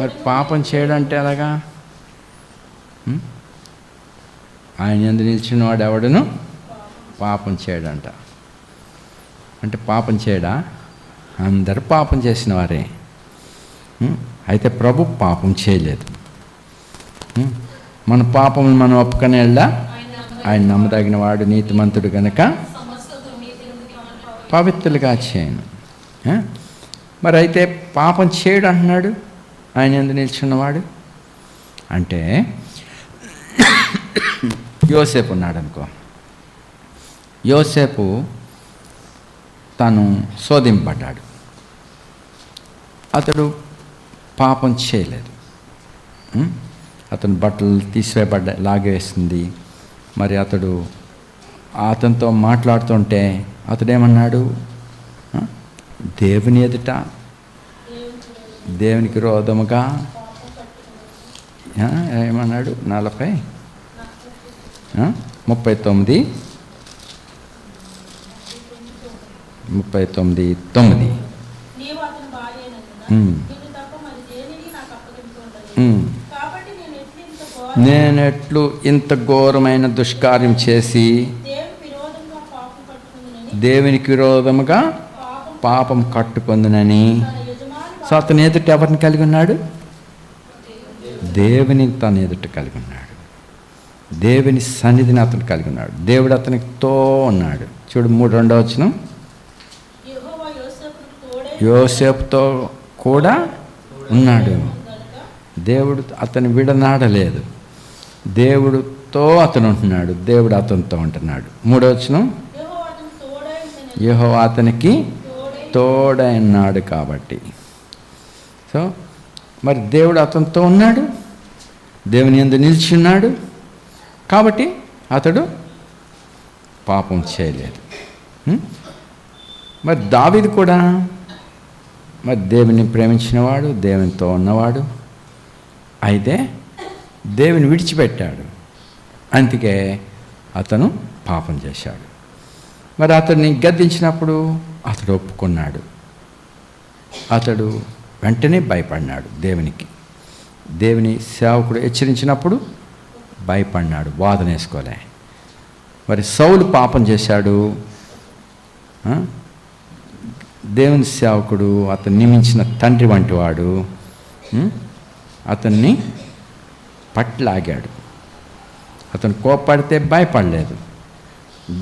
మరి పాపం చేయడం అంటే ఎలాగా? ఆయన యందు నిలిచిన వాడు ఎవడును పాపం చేయడంట. అంటే పాపం చేయడా? అందరు పాపం చేసిన వారే. అయితే ప్రభు పాపం చేయలేదు. మన పాపం మనం ఒప్పుకొని వెళ్ళా, ఆయన నమ్మదగిన వాడు నీతిమంతుడు కనుక పవిత్రులుగా చేయను. మరి అయితే పాపం చేయడు అంటున్నాడు ఆయన యందు నిల్చున్నవాడు. అంటే యోసేపు ఉన్నాడు అనుకో, యోసేపు తను శోధింపబడ్డాడు, అతడు పాపం చేయలేదు. అతను బట్టలు తీసివేయబడ్డా లాగేస్తుంది. మరి అతనితో మాట్లాడుతుంటే అతడేమన్నాడు? దేవుని ఎదుట దేవునికి విరోధముగా ఏమన్నాడు? 39:9 నేనెట్లు ఇంత ఘోరమైన దుష్కార్యం చేసి దేవునికి విరోధముగా పాపం కట్టుకుందునని. సో అతని ఎదుట ఎవరిని కలిగి ఉన్నాడు? దేవుని తన ఎదుట కలిగి ఉన్నాడు. దేవుని సన్నిధిని అతను కలిగి ఉన్నాడు. దేవుడు అతనితో ఉన్నాడు. చూడు 3:2 వచనం, యోసేపుతో కూడా ఉన్నాడు. దేవుడు అతని విడనాడలేదు. దేవుడితో అతను ఉంటున్నాడు, దేవుడు అతనితో ఉంటున్నాడు. 3వ వచనం, యెహోవా అతనికి తోడైనాడు కాబట్టి. సో మరి దేవుడు అతనితో ఉన్నాడు, దేవుని యందు నిలిచి ఉన్నాడు కాబట్టి అతడు పాపం చేయలేదు. మరి దావీదు కూడా మరి దేవుని ప్రేమించినవాడు, దేవునితో ఉన్నవాడు, అయితే దేవుని విడిచిపెట్టాడు, అందుకే అతను పాపం చేశాడు. మరి అతన్ని గద్దించినప్పుడు అతడు ఒప్పుకున్నాడు, అతడు వెంటనే భయపడినాడు దేవునికి. దేవుని సేవకుడు హెచ్చరించినప్పుడు భయపడినాడు, వాదన వేసుకోలే. మరి సౌలు పాపం చేశాడు, దేవుని సేవకుడు అతను నియమించిన తండ్రి వంటి వాడు అతన్ని పట్లాగాడు. అతను కోప్పడితే భయపడలేదు,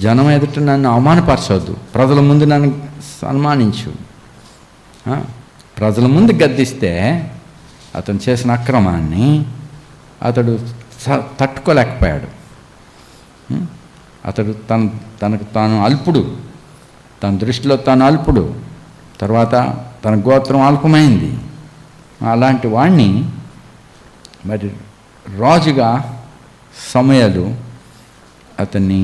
జనం ఎదుట నన్ను అవమానపరచవద్దు, ప్రజల ముందు నన్ను సన్మానించు, ప్రజల ముందు గద్దిస్తే అతను చేసిన అక్రమాన్ని అతడు తట్టుకోలేకపోయాడు. అతడు తనకు తాను అల్పుడు, తన దృష్టిలో తాను అల్పుడు, తర్వాత తన గోత్రం అల్పమైంది. అలాంటి వాణ్ణి మరి రాజుగా సమూయేలు అతన్ని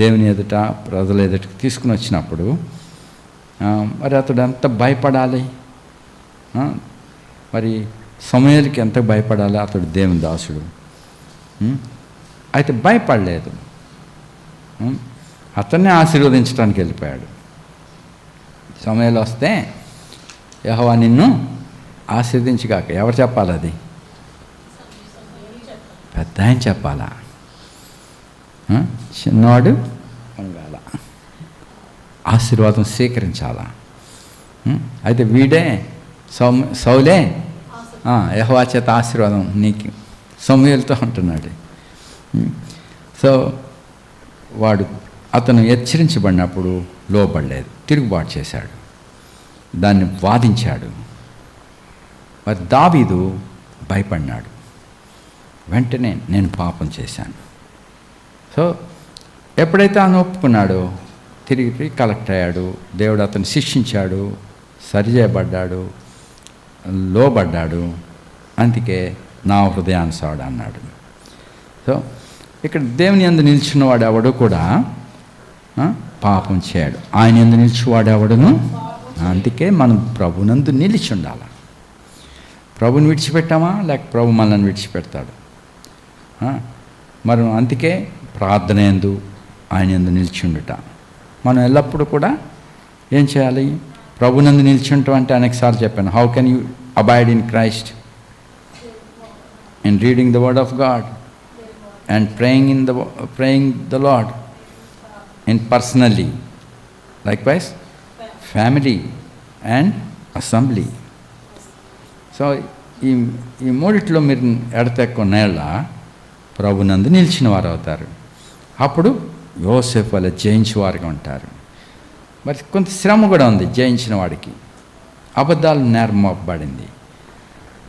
దేవుని ఎదుట ప్రజల ఎదుటకు తీసుకుని వచ్చినప్పుడు మరి అతడు ఎంత భయపడాలి, మరి సమూయేలుకి ఎంత భయపడాలి, అతడు దేవుని దాసుడు. అయితే భయపడలేదు, అతన్నే ఆశీర్వదించడానికి వెళ్ళిపోయాడు. సమూయేలు వస్తే యెహోవా నిన్ను ఆశీర్వదించగాక, ఎవరు చెప్పాలి? అది పెద్ద ఆయన చెప్పాలా, చిన్నవాడు అనగాల, ఆశీర్వాదం స్వీకరించాలా. అయితే వీడే సౌలే యెహోవా చేత ఆశీర్వాదం నీకు సమూయేలుతో ఉంటున్నాడు. సో అతను హెచ్చరించబడినప్పుడు లోబడలేదు, తిరుగుబాటు చేశాడు, దాన్ని వాదించాడు. మరి దావీదు భయపడినాడు, వెంటనే నేను పాపం చేశాను. సో ఎప్పుడైతే ఆయన ఒప్పుకున్నాడో తిరిగి కలెక్ట్ అయ్యాడు, దేవుడు అతను శిక్షించాడు, సరిచేయబడ్డాడు, లోబడ్డాడు, అందుకే నా హృదయానుసారుడు అన్నాడు. సో ఇక్కడ దేవుని యందు నిలిచినవాడు ఎవడు కూడా పాపం చేయడు, ఆయన యందు నిలిచివాడు ఎవడును. అందుకే మనం ప్రభునందు నిలిచి ఉండాలి. ప్రభుని విడిచిపెట్టామా లేక ప్రభు మనల్ని విడిచిపెడతాడు. మరి అందుకే ప్రార్థన యందు ఆయన యందు నిలిచి ఉండుట. మనం ఎల్లప్పుడూ కూడా ఏం చేయాలి? ప్రభునందు నిలిచి ఉంటాం అంటే అనేకసార్లు చెప్పాను. How can you abide in Christ? In reading the word of God and praying the Lord in personally, likewise family and assembly. So ఈ మూడిట్లో మీరు ఎడతెక్కునేళ్ళ ప్రభునందు నిలిచిన వారు అవుతారు. అప్పుడు యోసేపు వల్ల జయించే వారుగా ఉంటారు. మరి కొంత శ్రమ కూడా ఉంది జయించిన వాడికి, అబద్ధాలు నేరం మోపబడింది,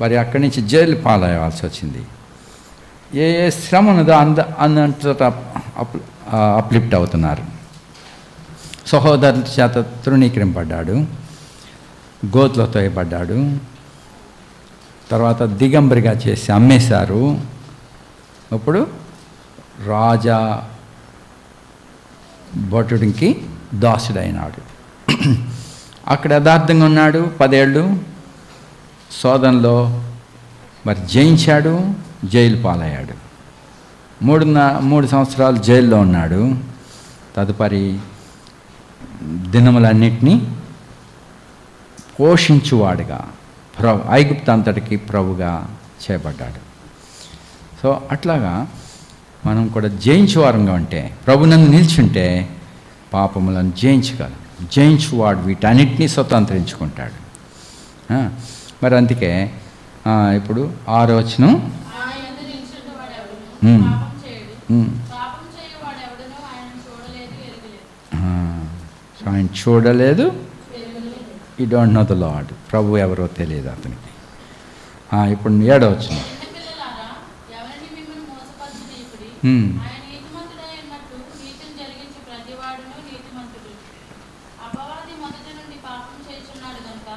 మరి అక్కడి నుంచి జైలు పాలయ్యాల్సి వచ్చింది. ఏ శ్రమ ఉన్నదో అంతటా అప్లిఫ్ట్ అవుతున్నారు. సహోదరుల చేత తృణీకరింపడ్డాడు, గోతులతో వేయబడ్డాడు, తర్వాత దిగంబరిగా చేసి అమ్మేశారు. అప్పుడు రాజా భటుడికి దాసుడైనాడు. అక్కడ యథార్థంగా ఉన్నాడు 10 ఏళ్ళు, శోధనలో మరి జయించాడు, జైలు పాలయ్యాడు. 3 సంవత్సరాలు జైల్లో ఉన్నాడు. తదుపరి దినములన్నిటినీ పోషించువాడుగా ఐగుప్తు అంతటికి ప్రభుగా చేయబడ్డాడు. సో అట్లాగా మనం కూడా జయించువారంగా ఉంటే, ప్రభునందు నిల్చుంటే పాపములను జయించగలం. జయించువాడు వీటన్నిటినీ స్వతంత్రించుకుంటాడు. మరి అందుకే ఇప్పుడు 6వ వచనం, ఆయన చూడలేదు, ఈ డోంట్ నో ద లార్డ్, ప్రభు ఎవరో తెలియదు అతనికి. ఇప్పుడు 7వ వచనం, ఆయన నీతిమంతుడై ఉన్నట్టు నీతిని జరిగించు ప్రతివాడును నీతిమంతుడు. అపవాది మొదటి నుండి పాపం చేయుచున్నాడు గనుక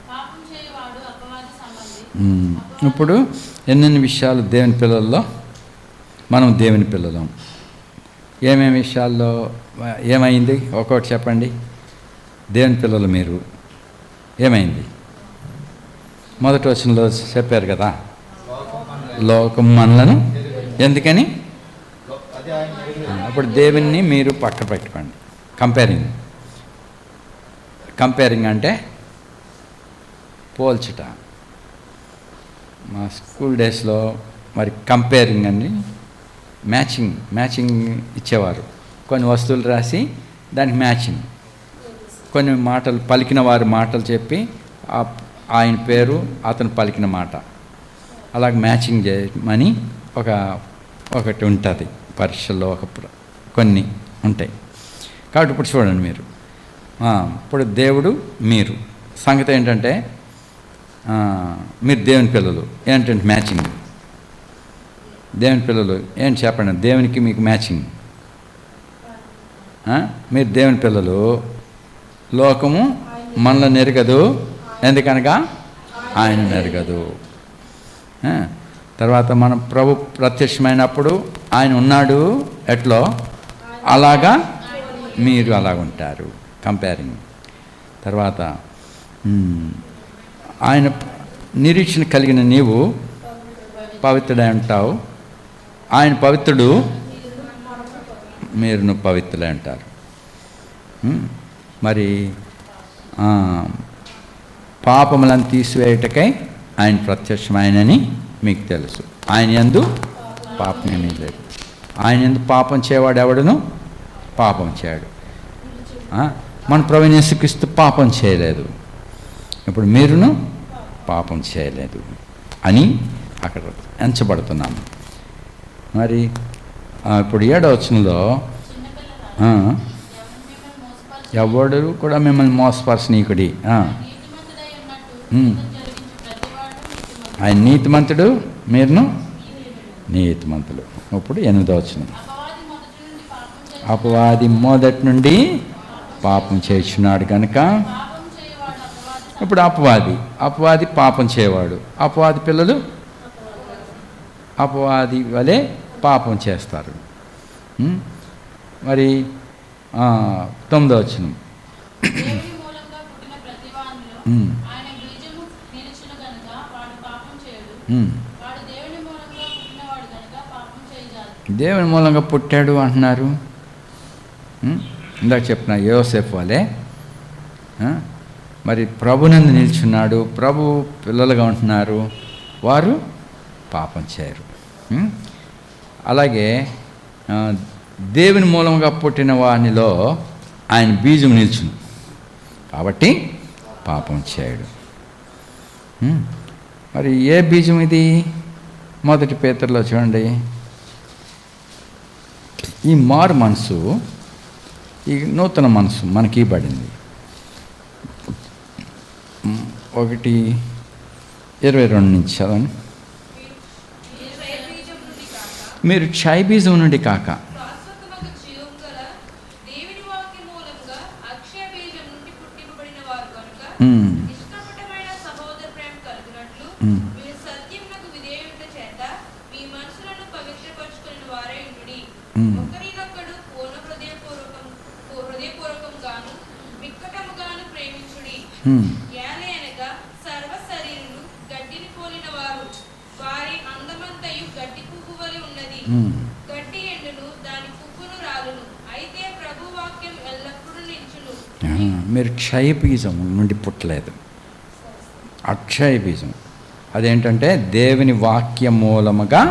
పాపం చేయువాడు అపవాది సంబంధి. ఇప్పుడు ఎన్నెన్ని విషయాలు దేవుని పిల్లల్లో మనం దేవుని పిల్లలం. ఏమేమి విషయాల్లో ఏమైంది ఒక్కొక్కటి చెప్పండి. దేవుని పిల్లలు మీరు ఏమైంది? మొదటి వచనంలో చెప్పారు కదా, లోకం మనలను ఎందుకని. అప్పుడు దేవుణ్ణి మీరు పక్క పెట్టుకోండి. కంపేరింగ్ అంటే పోల్చుట. మా స్కూల్ డేస్లో మరి కంపేరింగ్ అని మ్యాచింగ్ ఇచ్చేవారు. కొన్ని వస్తువులు రాసి దానికి మ్యాచింగ్, కొన్ని మాటలు పలికిన వారి మాటలు చెప్పి ఆయన పేరు అతను పలికిన మాట అలాగ మ్యాచింగ్ చేయమని ఒకటి ఉంటుంది పరీక్షల్లో. కొన్ని ఉంటాయి. కాబట్టి ఇప్పుడు చూడండి మీరు, ఇప్పుడు దేవుడు మీరు సంగతి ఏంటంటే మీరు దేవుని పిల్లలు ఏంటంటే మ్యాచింగ్. దేవుని పిల్లలు ఏంటి చెప్పండి, దేవునికి మీకు మ్యాచింగ్. మీరు దేవుని పిల్లలు, లోకము మనలో నెరగదు ఎందుకనగా ఆయన నెరగదు. తర్వాత మనం ప్రభు ప్రత్యక్షమైనప్పుడు ఆయన ఉన్నాడు ఎట్లో అలాగా మీరు అలాగుంటారు. కంపేరింగ్. తర్వాత ఆయన నిరీక్షణ కలిగిన నీవు పవిత్రుడై ఉంటావు. ఆయన పవిత్రుడు, మీరును పవిత్రులై ఉంటారు. మరి పాపములను తీసివేయుటకై ఆయన ప్రత్యక్షమైనని మీకు తెలుసు. ఆయన యందు పాపమేమీ లేదు. ఆయన యందు పాపం చేయవాడు ఎవడును పాపం చేయడు. మన ప్రభువైన యేసుక్రీస్తు పాపం చేయలేదు, ఇప్పుడు మీరును పాపం చేయలేదు అని అక్కడ ఎంచబడుతున్నాము. మరి ఇప్పుడు 7వ వచనంలో ఎవడు కూడా మిమ్మల్ని మోసపరచనీకుడి, ఆయన నీతిమంతుడు, మీరును నీతిమంతులు. ఇప్పుడు 8వ వచనం, అపవాది మొదటి నుండి పాపం చేయుచున్నాడు కనుక. ఇప్పుడు అపవాది పాపం చేయవాడు, అపవాది పిల్లలు అపవాది వలె పాపం చేస్తారు. మరి 9వ వచనం, దేవుని మూలంగా పుట్టాడు అంటున్నారు. ఇందాక చెప్పిన యోసేపు వలె మరి ప్రభునందు నిల్చున్నాడు, ప్రభు పిల్లలుగా ఉంటున్నారు, వారు పాపం చేయరు. అలాగే దేవుని మూలంగా పుట్టిన వానిలో ఆయన బీజం నిల్చును కాబట్టి పాపం చేయడు. మరి ఏ బీజం ఇది? మొదటి పేతురులో చూడండి, ఈ మారు మనసు, ఈ నూతన మనసు మనకి ఇవ్వబడింది. 1:22 నుంచి చదవండి. మీరు క్షయ బీజం నుండి కాక మీరు క్షయ బీజం నుండి పుట్టలేదు, అక్షయ బీజం. అదేంటంటే దేవుని వాక్య మూలముగా,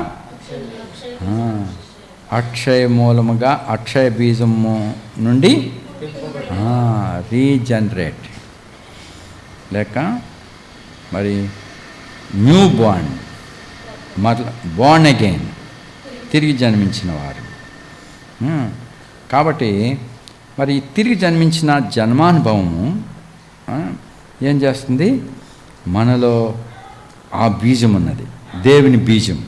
అక్షయ మూలముగా, అక్షయ బీజము నుండి రీజనరేట్ లేక మరి న్యూ బార్న్, మరలా బార్న్ అగైన్, తిరిగి జన్మించిన వారు. కాబట్టి మరి తిరిగి జన్మించిన జన్మానుభవము ఏం చేస్తుంది? మనలో ఆ బీజం ఉన్నది, దేవుని బీజం.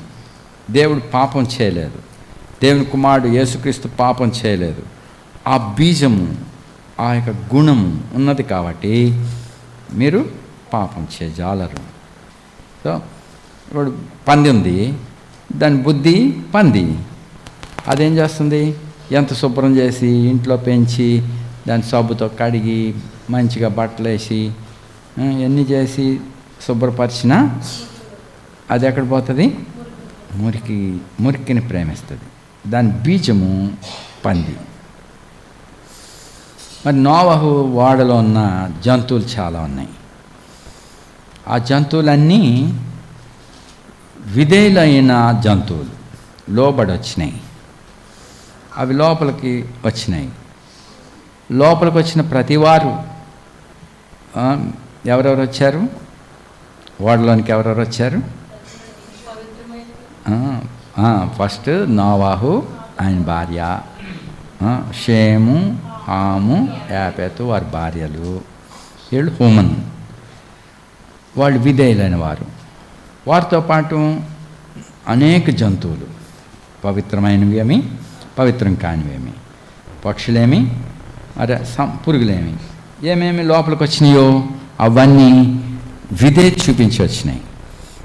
దేవుడు పాపం చేయలేదు, దేవుని కుమారుడు యేసుక్రీస్తు పాపం చేయలేదు. ఆ బీజము, ఆ యొక్క గుణము ఉన్నది కాబట్టి మీరు పాపం చేయజాలరు. సో ఇప్పుడు పంది ఉంది, దాని బుద్ధి పంది. అదేం చేస్తుంది? ఎంత శుభ్రం చేసి ఇంట్లో పెంచి దాని సబ్బుతో కడిగి మంచిగా బట్టలు వేసి ఎన్ని చేసి శుభ్రపరిచినా అది ఎక్కడ పోతుంది? మురికిని ప్రేమిస్తుంది. దాని బీజము పంది. మరి నోవహు వాడలో ఉన్న జంతువులు చాలా ఉన్నాయి. ఆ జంతువులన్నీ విధేయులైన జంతువులు, లోబడి వచ్చినాయి. అవి లోపలికి వచ్చినాయి. లోపలికి వచ్చిన ప్రతివారు ఎవరెవరు వచ్చారు? వాడలోనికి ఎవరెవరు వచ్చారు? ఫస్ట్ నోవాహు, ఆయన భార్య, షేము, హాము, యాపెతు వారి భార్యలు, వీళ్ళు హ్యూమన్. వాళ్ళు విధేయులైన వారు. వారితో పాటు అనేక జంతువులు, పవిత్రమైనవి ఏమి, పవిత్రం కానివేమి, పక్షులేమి, అరే పురుగులేమి, ఏమేమి లోపలికి వచ్చినాయో అవన్నీ విధేయత చూపించి వచ్చినాయి.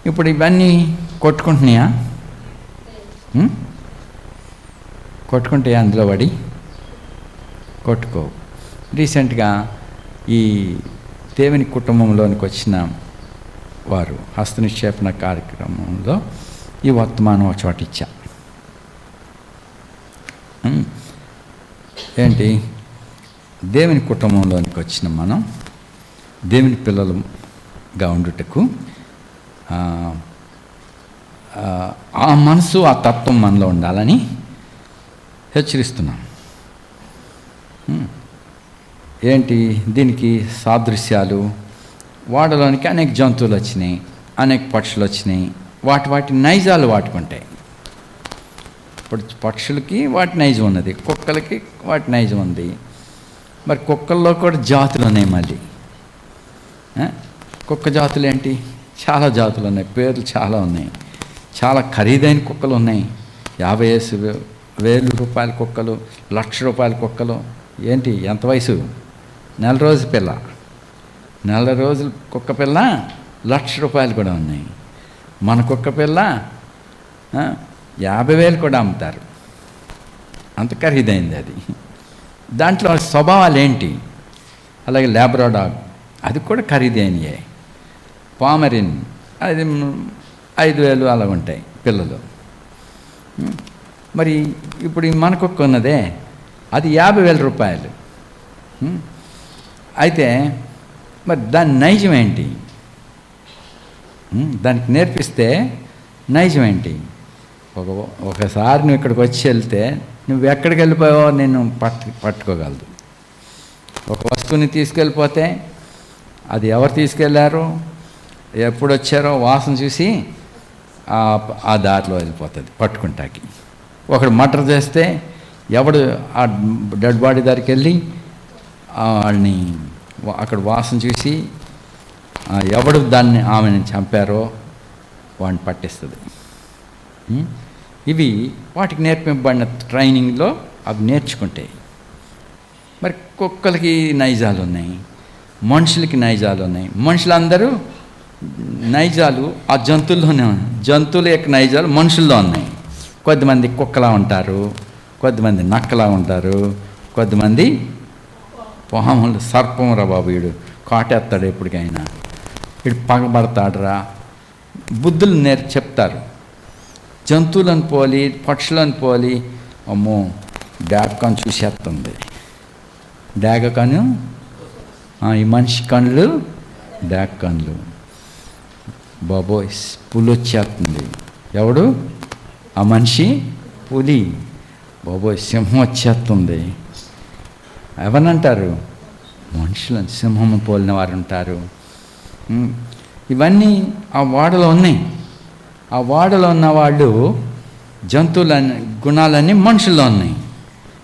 ఇప్పుడు ఇవన్నీ కొట్టుకుంటున్నాయా? కొట్టుకుంటే అందులో పడి కొట్టుకో. రీసెంట్గా ఈ దేవుని కుటుంబంలోనికి వచ్చిన వారు హస్తనిక్షేపణ కార్యక్రమంలో ఈ వర్తమానం ఒక చోట ఇచ్చా. ఏంటి? దేవుని కుటుంబంలోనికి వచ్చిన మనం దేవుని పిల్లలుగా ఉండుటకు ఆ మనసు, ఆ తత్వం మనలో ఉండాలని హెచ్చరిస్తున్నాం. ఏంటి దీనికి సాదృశ్యాలు? వాడలోనికి అనేక జంతువులు వచ్చినాయి, అనేక పక్షులు వచ్చినాయి. వాటి నైజాలు వాటుకుంటాయి. ఇప్పుడు పక్షులకి వాటి నైజం ఉన్నది, కుక్కలకి వాటి నైజం ఉంది. మరి కుక్కల్లో కూడా జాతులు ఉన్నాయి. మళ్ళీ కుక్క జాతులు ఏంటి? చాలా జాతులు ఉన్నాయి, పేర్లు చాలా ఉన్నాయి. చాలా ఖరీదైన కుక్కలు ఉన్నాయి. 50,000 రూపాయల కుక్కలు, 1,00,000 రూపాయల కుక్కలు. ఏంటి? ఎంత వయసు? నెల రోజు పిల్ల. నెల రోజుల కుక్క పిల్ల 1,00,000 రూపాయలు కూడా ఉన్నాయి. మన కుక్క పిల్ల 50,000 కూడా అమ్ముతారు. అంత ఖరీదైంది అది. దాంట్లో స్వభావాలు ఏంటి? అలాగే లాబ్రాడాగ్, అది కూడా ఖరీదైనయే. పామరిన్, అది 5,000 అలా ఉంటాయి పిల్లలు. మరి ఇప్పుడు మన కుక్క ఉన్నదే, అది 50,000 రూపాయలు. అయితే మరి దాని నైజం ఏంటి? దానికి నేర్పిస్తే నైజం ఏంటి? ఒకసారి నువ్వు ఇక్కడికి వచ్చి వెళ్తే నువ్వు ఎక్కడికి వెళ్ళిపోయావో నేను పట్టుకోగలదు. ఒక వస్తువుని తీసుకెళ్ళిపోతే అది ఎవరు తీసుకెళ్ళారో, ఎప్పుడు వచ్చారో వాసన చూసి ఆ దారిలో వెళ్ళిపోతుంది పట్టుకుంటాకి. ఒకడు మర్డర్ చేస్తే ఎవడు ఆ డెడ్ బాడీ దగ్గరికి వెళ్ళి వాళ్ళని అక్కడ వాసన చూసి ఎవడు ఆమెను చంపారో వాడిని పట్టిస్తుంది. ఇవి వాటికి నేర్పింపబడిన ట్రైనింగ్లో అవి నేర్చుకుంటాయి. మరి కుక్కలకి నైజాలు ఉన్నాయి, మనుషులకి నైజాలు ఉన్నాయి. మనుషులందరూ నైజాలు ఆ జంతువుల్లోనే ఉన్నాయి. జంతువుల యొక్క నైజాలు మనుషుల్లో ఉన్నాయి. కొద్దిమంది కుక్కలా ఉంటారు, కొద్దిమంది నక్కలా ఉంటారు, కొద్దిమంది పాములు, సర్పం రా బాబు వీడు కాటేస్తాడు ఎప్పటికైనా, వీడు పగబడతాడురా, బుద్ధులు చెప్తారు. జంతువులను పోలి, పక్షులను పోలి, అమ్మో డాగ్ కన్ను చూసేస్తుంది, డాగ కన్ను, ఈ మనిషి కళ్ళు డాగ్ కన్నులు, బాబోయ్ పులి వచ్చేస్తుంది. ఎవడు? ఆ మనిషి పులి. బాబోయ్ సింహం వచ్చేస్తుంది. ఎవరినంటారు? మనుషులను. సింహం పోలిన వారు ఉంటారు. ఇవన్నీ ఆ వాడలో ఉన్నాయి. ఆ వాడలో ఉన్న వాళ్ళు జంతువుల గుణాలన్నీ మనుషుల్లో ఉన్నాయి.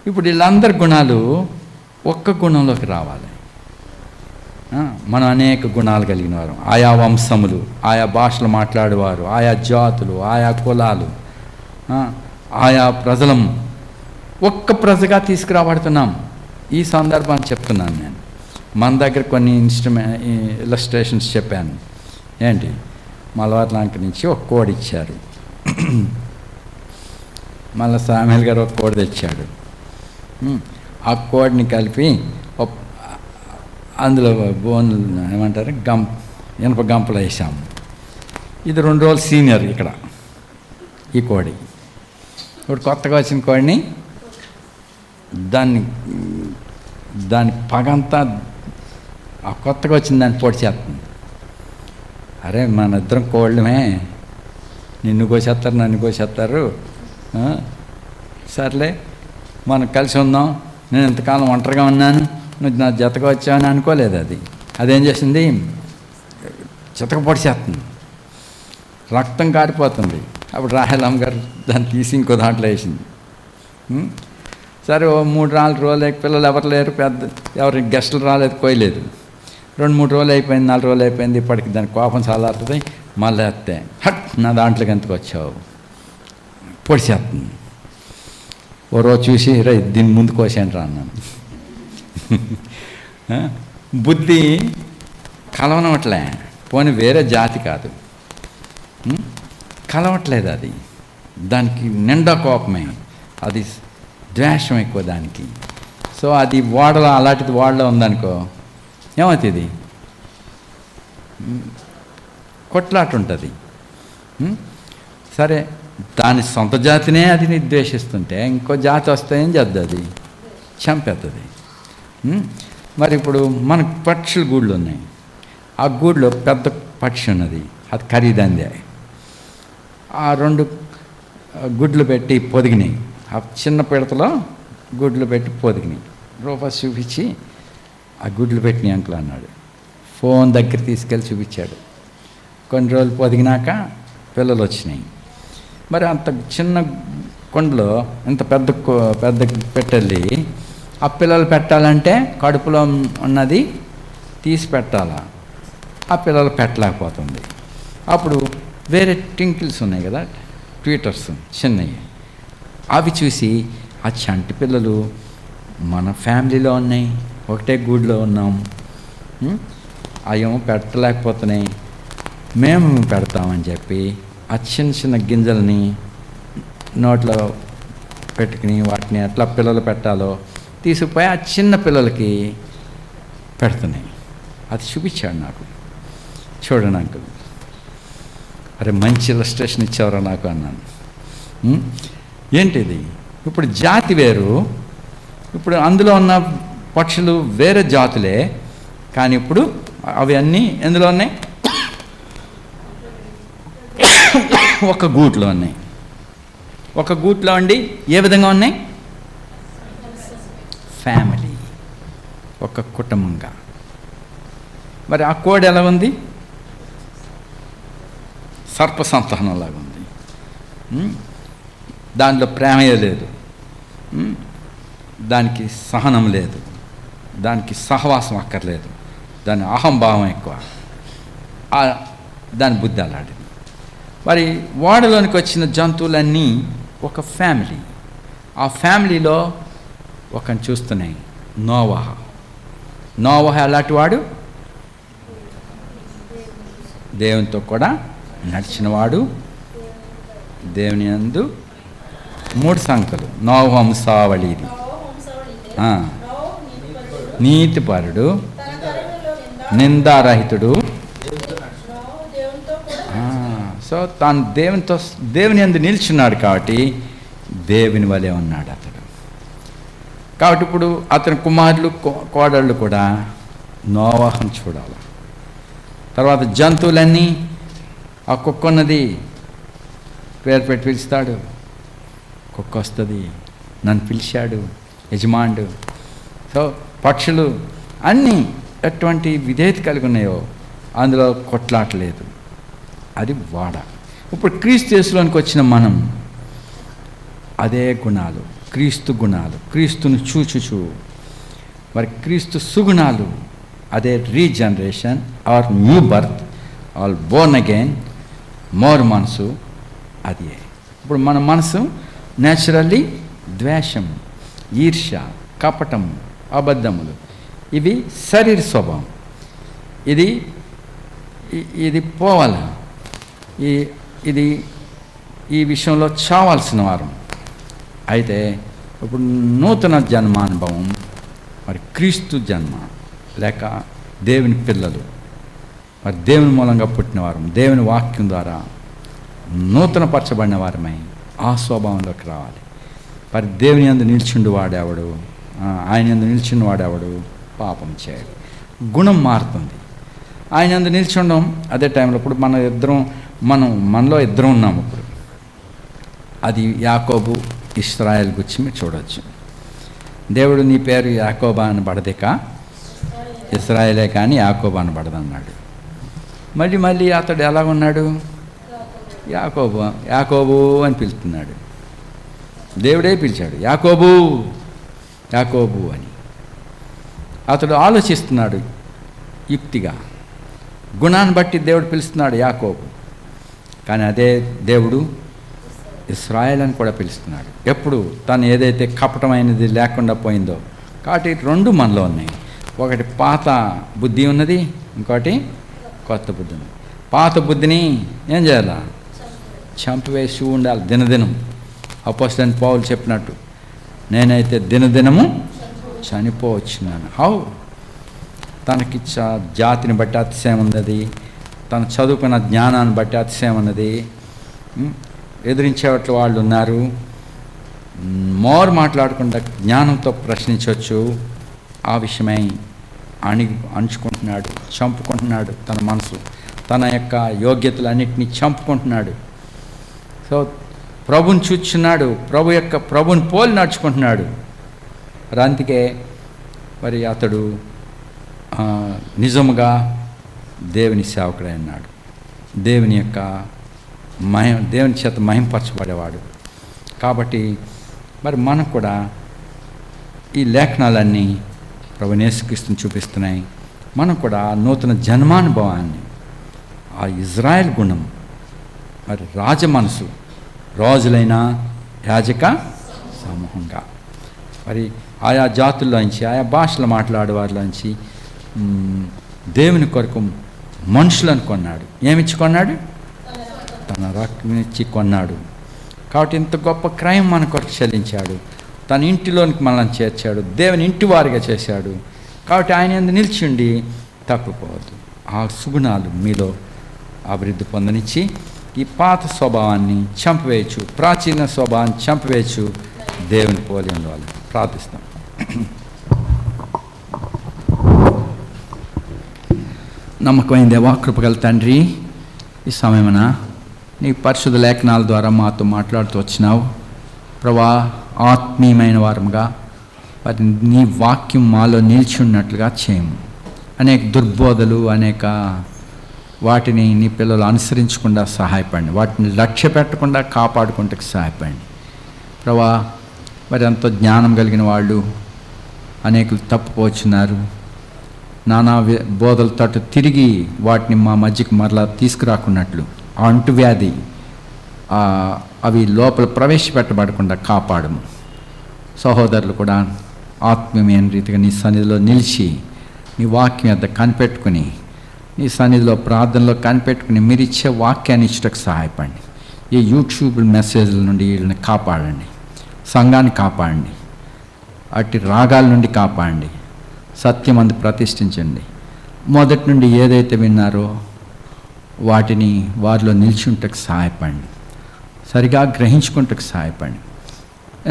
ఇప్పుడు వీళ్ళందరి గుణాలు ఒక్క గుణంలోకి రావాలి. మనం అనేక గుణాలు కలిగిన వారు, ఆయా వంశములు, ఆయా భాషలు మాట్లాడేవారు, ఆయా జాతులు, ఆయా కులాలు, ఆయా ప్రజలం ఒక్క ప్రజగా తీసుకురాబడుతున్నాం. ఈ సందర్భాన్ని చెప్తున్నాను నేను. మన దగ్గర కొన్ని ఇలస్ట్రేషన్స్ చెప్పాను. ఏంటి, మలబార్ నుంచి ఒక కోడ్ ఇచ్చారు, మళ్ళీ సామ్యుయల్ గారు ఒక కోడ్ తెచ్చాడు. ఆ కోడ్ని కలిపి అందులో బోన్లు ఏమంటారు ఇనప గంపలు వేసాము. ఇది 2 రోజులు సీనియర్ ఇక్కడ ఈ కోడి. ఇప్పుడు కొత్తగా వచ్చిన కోడిని దాని పగంతా ఆ కొత్తగా వచ్చిన దాన్ని పొడి చేస్తుంది. అరే మన ఇద్దరం కోళ్ళమే, నిన్ను కోసేస్తారు నన్ను కోసేస్తారు, సర్లే మనం కలిసి ఉందాం, నేను ఇంతకాలం ఒంటరిగా ఉన్నాను, నువ్వు నా జతగా వచ్చావని అనుకోలేదు. అదేం చేసింది, చితక పొడి చేస్తుంది, రక్తం కారిపోతుంది. అప్పుడు రాహేలమ్మ గారు దాన్ని తీసి ఇంకో దాంట్లో వేసింది. సరే, ఓ 3-4 రోజులు పిల్లలు ఎవరు లేరు, ఎవరి గెస్టులు రాలేదు, కోయలేదు. 2-3 రోజులు అయిపోయింది, 4 రోజులు అయిపోయింది. ఇప్పటికి దాని కోపం చాలాడుతుంది. మళ్ళీ వేస్తే హట్ నా దాంట్లోకి ఎంతకు వచ్చావు, పొడిచేస్తుంది. ఓ రోజు చూసి రే దీని ముందు కోసాను రా అన్నాను. బుద్ధి కలవనట్లే, పోనీ వేరే జాతి కాదు, కలవట్లేదు. దానికి నిండా కోపమే, అది ద్వేషం ఎక్కువ దానికి. సో అది ఓడలో, అలాంటిది ఓడలో ఉందనుకో ఏమవుతుంది, కొట్లాట ఉంటుంది. సరే, దాని సొంత జాతినే అది నిర్ద్వేషిస్తుంటే ఇంకో జాతి వస్తే ఏం చేద్ది, అది చంపేస్తుంది. మరి ఇప్పుడు మనకు పక్షుల గూళ్ళు ఉన్నాయి. ఆ గూడులో పెద్ద పక్షి ఉన్నది, అది ఖరీదందే. ఆ 2 గుడ్లు పెట్టి పొదిగినాయి. ఆ చిన్న పిడతలో గుడ్లు పెట్టి పొదిగినాయి. రూపాయి చూపించి ఆ గుడ్లు పెట్టినాయి అంకుల్ అన్నాడు. ఫోన్ దగ్గర తీసుకెళ్ళి చూపించాడు. కొన్ని రోజులు పొదిగినాక పిల్లలు వచ్చినాయి. మరి అంత చిన్న కొండలో ఇంత పెద్ద పెట్టెళ్ళి ఆ పిల్లలు పెట్టాలంటే కడుపులో ఉన్నది తీసి పెట్టాలా, ఆ పిల్లలు పెట్టలేకపోతుంది. అప్పుడు వేరే టింకిల్స్ ఉన్నాయి కదా, ట్వీటర్స్ చిన్నవి, అవి చూసి ఆ చంటి పిల్లలు మన ఫ్యామిలీలో ఉన్నాయి, ఒకటే గూడులో ఉన్నాం, అవేమో పెట్టలేకపోతున్నాయి, మేము పెడతామని చెప్పి ఆ చిన్న గింజల్ని నోట్లో పెట్టుకుని వాటిని ఎట్లా పిల్లలు పెట్టాలో తీసుకుపోయి ఆ చిన్న పిల్లలకి పెడుతున్నాయి. అది చూపించాడు నాకు. చూడు నాకు, అరే మంచి ఇలస్ట్రేషన్ ఇచ్చేవారా నాకు అన్నాను. ఏంటిది, ఇప్పుడు జాతి వేరు, ఇప్పుడు అందులో ఉన్న పక్షులు వేరే జాతులే, కానీ ఇప్పుడు అవి అన్నీ ఎందులో ఉన్నాయి, ఒక గూట్లో ఉన్నాయి. ఒక గూట్లో ఉండి ఏ విధంగా ఉన్నాయి, ఫ్యామిలీ, ఒక కుటుంబంగా. మరి ఆ కోడి ఎలా ఉంది, సర్ప సంతానంలాగా ఉంది. దానిలో ప్రేమే లేదు, దానికి సహనం లేదు, దానికి సహవాసం అక్కర్లేదు, దాని అహంభావం ఎక్కువ, దాని బుద్ధి అలాంటిది. మరి ఓడలోనికి వచ్చిన జంతువులన్నీ ఒక ఫ్యామిలీ. ఆ ఫ్యామిలీలో ఒకరిని చూస్తున్నాయి, నోవహ. నోవహ ఎలాంటి వాడు, దేవునితో కూడా నడిచినవాడు, దేవుని యందు 3 సంఖ్యలు. నోవహ వంశావళిది, నీతిపరుడు, నిందారహితుడు. సో తాను దేవుని యందు నిల్చున్నాడు కాబట్టి దేవుని వలె ఉన్నాడు అతడు. కాబట్టి ఇప్పుడు అతని కుమారులు కోడళ్ళు కూడా నోవహును చూడాలి. తర్వాత జంతువులన్నీ, ఆ కుక్క ఉన్నది పేరు పెట్టి పిలుస్తాడు, కుక్క వస్తుంది, నన్ను పిలిచాడు యజమానుడు. సో పక్షులు అన్నీ ఎటువంటి విధేయత కలిగి ఉన్నాయో అందులో కొట్లాటలేదు, అది వాడ. ఇప్పుడు క్రీస్తు యేసులోనికి వచ్చిన మనం అదే గుణాలు, క్రీస్తు గుణాలు, క్రీస్తును చూచుచు. మరి క్రీస్తు సుగుణాలు అదే regeneration or new birth or born again, more మనసు. అది ఇప్పుడు మన మనసు న్యాచురల్లీ ద్వేషం, ఈర్ష్య, కపటం, అబద్ధములు, ఇవి శరీర స్వభావం. ఇది పోవాలి. ఇది ఈ విషయంలో చావాల్సిన వారం. అయితే ఇప్పుడు నూతన జన్మానుభవం, మరి క్రీస్తు జన్మ లేక దేవుని పిల్లలు, మరి దేవుని మూలంగా పుట్టిన వారం, దేవుని వాక్యం ద్వారా నూతన పరచబడిన వారమై ఆ స్వభావంలోకి రావాలి. మరి దేవుని యందు నిలిచిండు వాడేవాడు, ఆయన యందు నిలిచిన వాడేవాడు పాపం చేయడు. గుణం మారుతుంది. ఆయన యందు నిలిచిండం అదే టైంలో ఇప్పుడు మనలో ఇద్దరం ఉన్నాము. ఇప్పుడు అది యాకోబు, ఇశ్రాయేల్ గురించి మీరు చూడవచ్చు. దేవుడు నీ పేరు యాకోబా అని పడదేక ఇశ్రాయేలే కానీ యాకోబా అని పడదన్నాడు. మళ్ళీ అతడు ఎలా ఉన్నాడు? యాకోబు అని పిలుస్తున్నాడు. దేవుడే పిలిచాడు యాకోబు అని. అతడు ఆలోచిస్తున్నాడు యుక్తిగా, గుణాన్ని బట్టి దేవుడు పిలుస్తున్నాడు యాకోబు. కానీ అదే దేవుడు ఇశ్రాయేల్ అని కూడా పిలుస్తున్నాడు. ఎప్పుడు తను ఏదైతే కపటమైనది లేకుండా పోయిందో. కాబట్టి రెండు మనలో ఉన్నాయి. ఒకటి పాత బుద్ధి ఉన్నది, ఇంకోటి కొత్త బుద్ధి ఉన్నది. పాత బుద్ధిని ఏం చేయాలా? చంపివేసి ఉండాలి దినదినం. అపోస్తలుడైన పౌలు చెప్పినట్టు, నేనైతే దినదినము చనిపోవచ్చున్నాను. హౌ? తనకి జాతిని బట్టి అతిశయం ఉన్నది, తను చదువుకున్న జ్ఞానాన్ని బట్టి అతిశయం ఉన్నది. ఎదిరించేవాళ్ళు వాళ్ళు ఉన్నారు. మోర్ మాట్లాడకుండా జ్ఞానంతో ప్రశ్నించవచ్చు. ఆ విషయమై అణుచుకుంటున్నాడు, చంపుకుంటున్నాడు. తన మనసు, తన యొక్క యోగ్యతలన్నింటినీ చంపుకుంటున్నాడు. సో ప్రభుని చూచున్నాడు, ప్రభుని పోలి నడుచుకుంటున్నాడు. మరి అందుకే మరి అతడు నిజముగా దేవుని సేవకుడై ఉన్నాడు. దేవుని చేత మహింపరచబడేవాడు. కాబట్టి మరి మనకు కూడా ఈ లేఖనాలన్నీ ప్రభువు యేసుక్రీస్తుని చూపిస్తున్నాయి. మనం కూడా నూతన జన్మానుభవాన్ని, ఆ ఇజ్రాయెల్ గుణం, మరి రాజ మనసు, రాజులైన యాజక సమూహంగా మరి ఆయా జాతుల్లోంచి, ఆయా భాషలు మాట్లాడే వారిలోంచి దేవుని కొరకు మనుషులను కొన్నాడు. ఏమిచ్చి కొన్నాడు? తన రక్తమిచ్చి కొన్నాడు. కాబట్టి ఇంత గొప్ప క్రయం మన కొరకు చెల్లించాడు. తన ఇంటిలోనికి మనల్ని చేర్చాడు, దేవుని ఇంటి వారిగా చేశాడు. కాబట్టి ఆయన యందు నిలిచిండి తప్పిపోవద్దు. ఆ సుగుణాలు మీలో అభివృద్ధి పొందనిచ్చి ఈ పాత స్వభావాన్ని చంపివేయచ్చు, ప్రాచీన స్వభావాన్ని చంపివేయచ్చు. దేవుని పోలి ఉండవాలి. ప్రార్థిస్తాం. నమ్మకమైన దేవా, కృపగల తండ్రి, ఈ సమయమున నీ పరిశుద్ధ లేఖనాల ద్వారా మాతో మాట్లాడుతూ వచ్చినావు ప్రభా. ఆత్మీయమైన వారముగా మరి నీ వాక్యం మాలో నిలిచి ఉన్నట్లుగా చేయము. అనేక దుర్బోధలు, అనేక వాటిని నీ పిల్లలు అనుసరించకుండా సహాయపడండి. వాటిని లక్ష్య పెట్టకుండా కాపాడుకుంటూ సహాయపడండి ప్రభా. మరి ఎంతో జ్ఞానం కలిగిన వాళ్ళు అనేకులు తప్పుపోతున్నారు. నానా బోధల తట్టు తిరిగి వాటిని మా మధ్యకి మరలా తీసుకురాకున్నట్లు ఆ అంటువ్యాధి అవి లోపల ప్రవేశపెట్టబడకుండా కాపాడము. సహోదరులు కూడా ఆత్మీయమైన రీతిగా నీ సన్నిధిలో నిలిచి నీ వాక్యం వద్ద కనిపెట్టుకుని, నీ సన్నిధిలో ప్రార్థనలో కనిపెట్టుకుని మీరు ఇచ్చే వాక్యాన్ని ఇచ్చటకు సహాయపడండి. ఈ యూట్యూబ్ మెసేజ్ల నుండి వీళ్ళని కాపాడండి, సంఘాన్ని కాపాడండి, అట్టి రాగాల నుండి కాపాడండి, సత్యమందు ప్రతిష్ఠించండి. మొదటి నుండి ఏదైతే విన్నారో వాటిని వారిలో నిల్చుంటకు సహాయపడండి, సరిగా గ్రహించుకుంటకు సహాయపడండి.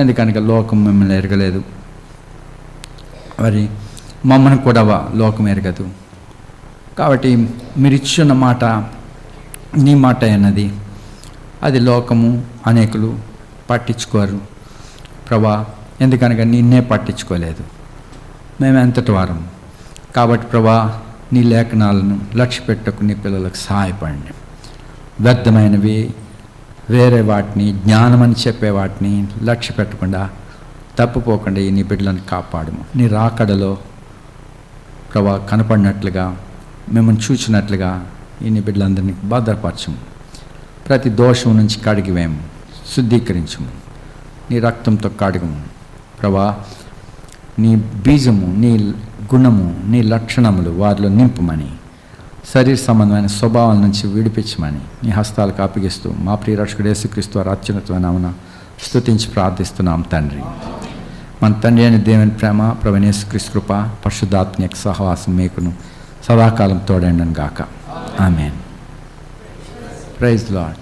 ఎందుకనగా లోకం మిమ్మల్ని ఎరగలేదు, మరి మమ్మల్ని కూడా లోకం ఎరగదు. కాబట్టి మీరు ఇచ్చున్న మాట నీ మాట అన్నది, అది లోకము అనేకులు పట్టించుకోరు ప్రభా. ఎందుకనగా నిన్నే పట్టించుకోలేదు, మేము ఎంతటి వారం. కాబట్టి ప్రభా, నీ లేఖనాలను లక్ష్య పెట్టకు నీ పిల్లలకు సహాయపడండి. వ్యర్థమైనవి వేరే వాటిని, జ్ఞానమని చెప్పే వాటిని లక్ష్య పెట్టకుండా తప్పుపోకుండా ఈ నీ బిడ్డలను కాపాడము. నీ రాకడలో ప్రభా కనపడినట్లుగా, మిమ్మల్ని చూచినట్లుగా ఈ నీ బిడ్డలందరినీ భద్రపరచము. ప్రతి దోషం నుంచి కడిగివేము, శుద్ధీకరించము. నీ రక్తంతో కడుగుము ప్రభా. నీ బీజము, నీ గుణము, నీ లక్షణములు వారిలో నింపుమని, శరీర సంబంధమైన స్వభావాల నుంచి విడిపించమని నీ హస్తాలకు అప్పగిస్తూ మా ప్రియ రక్షకుడు యేసుక్రీస్తు వారి అత్యున్నతమైన నామమున స్తుతించి ప్రార్థిస్తున్నాం తండ్రి. మన తండ్రి అయిన దేవుని ప్రేమ, ప్రభువైన యేసుక్రీస్తు కృప, పరిశుద్ధాత్మ యొక్క సహవాసం మీకును సదాకాలం తోడండి గాక. ఆమేన్. Praise lord.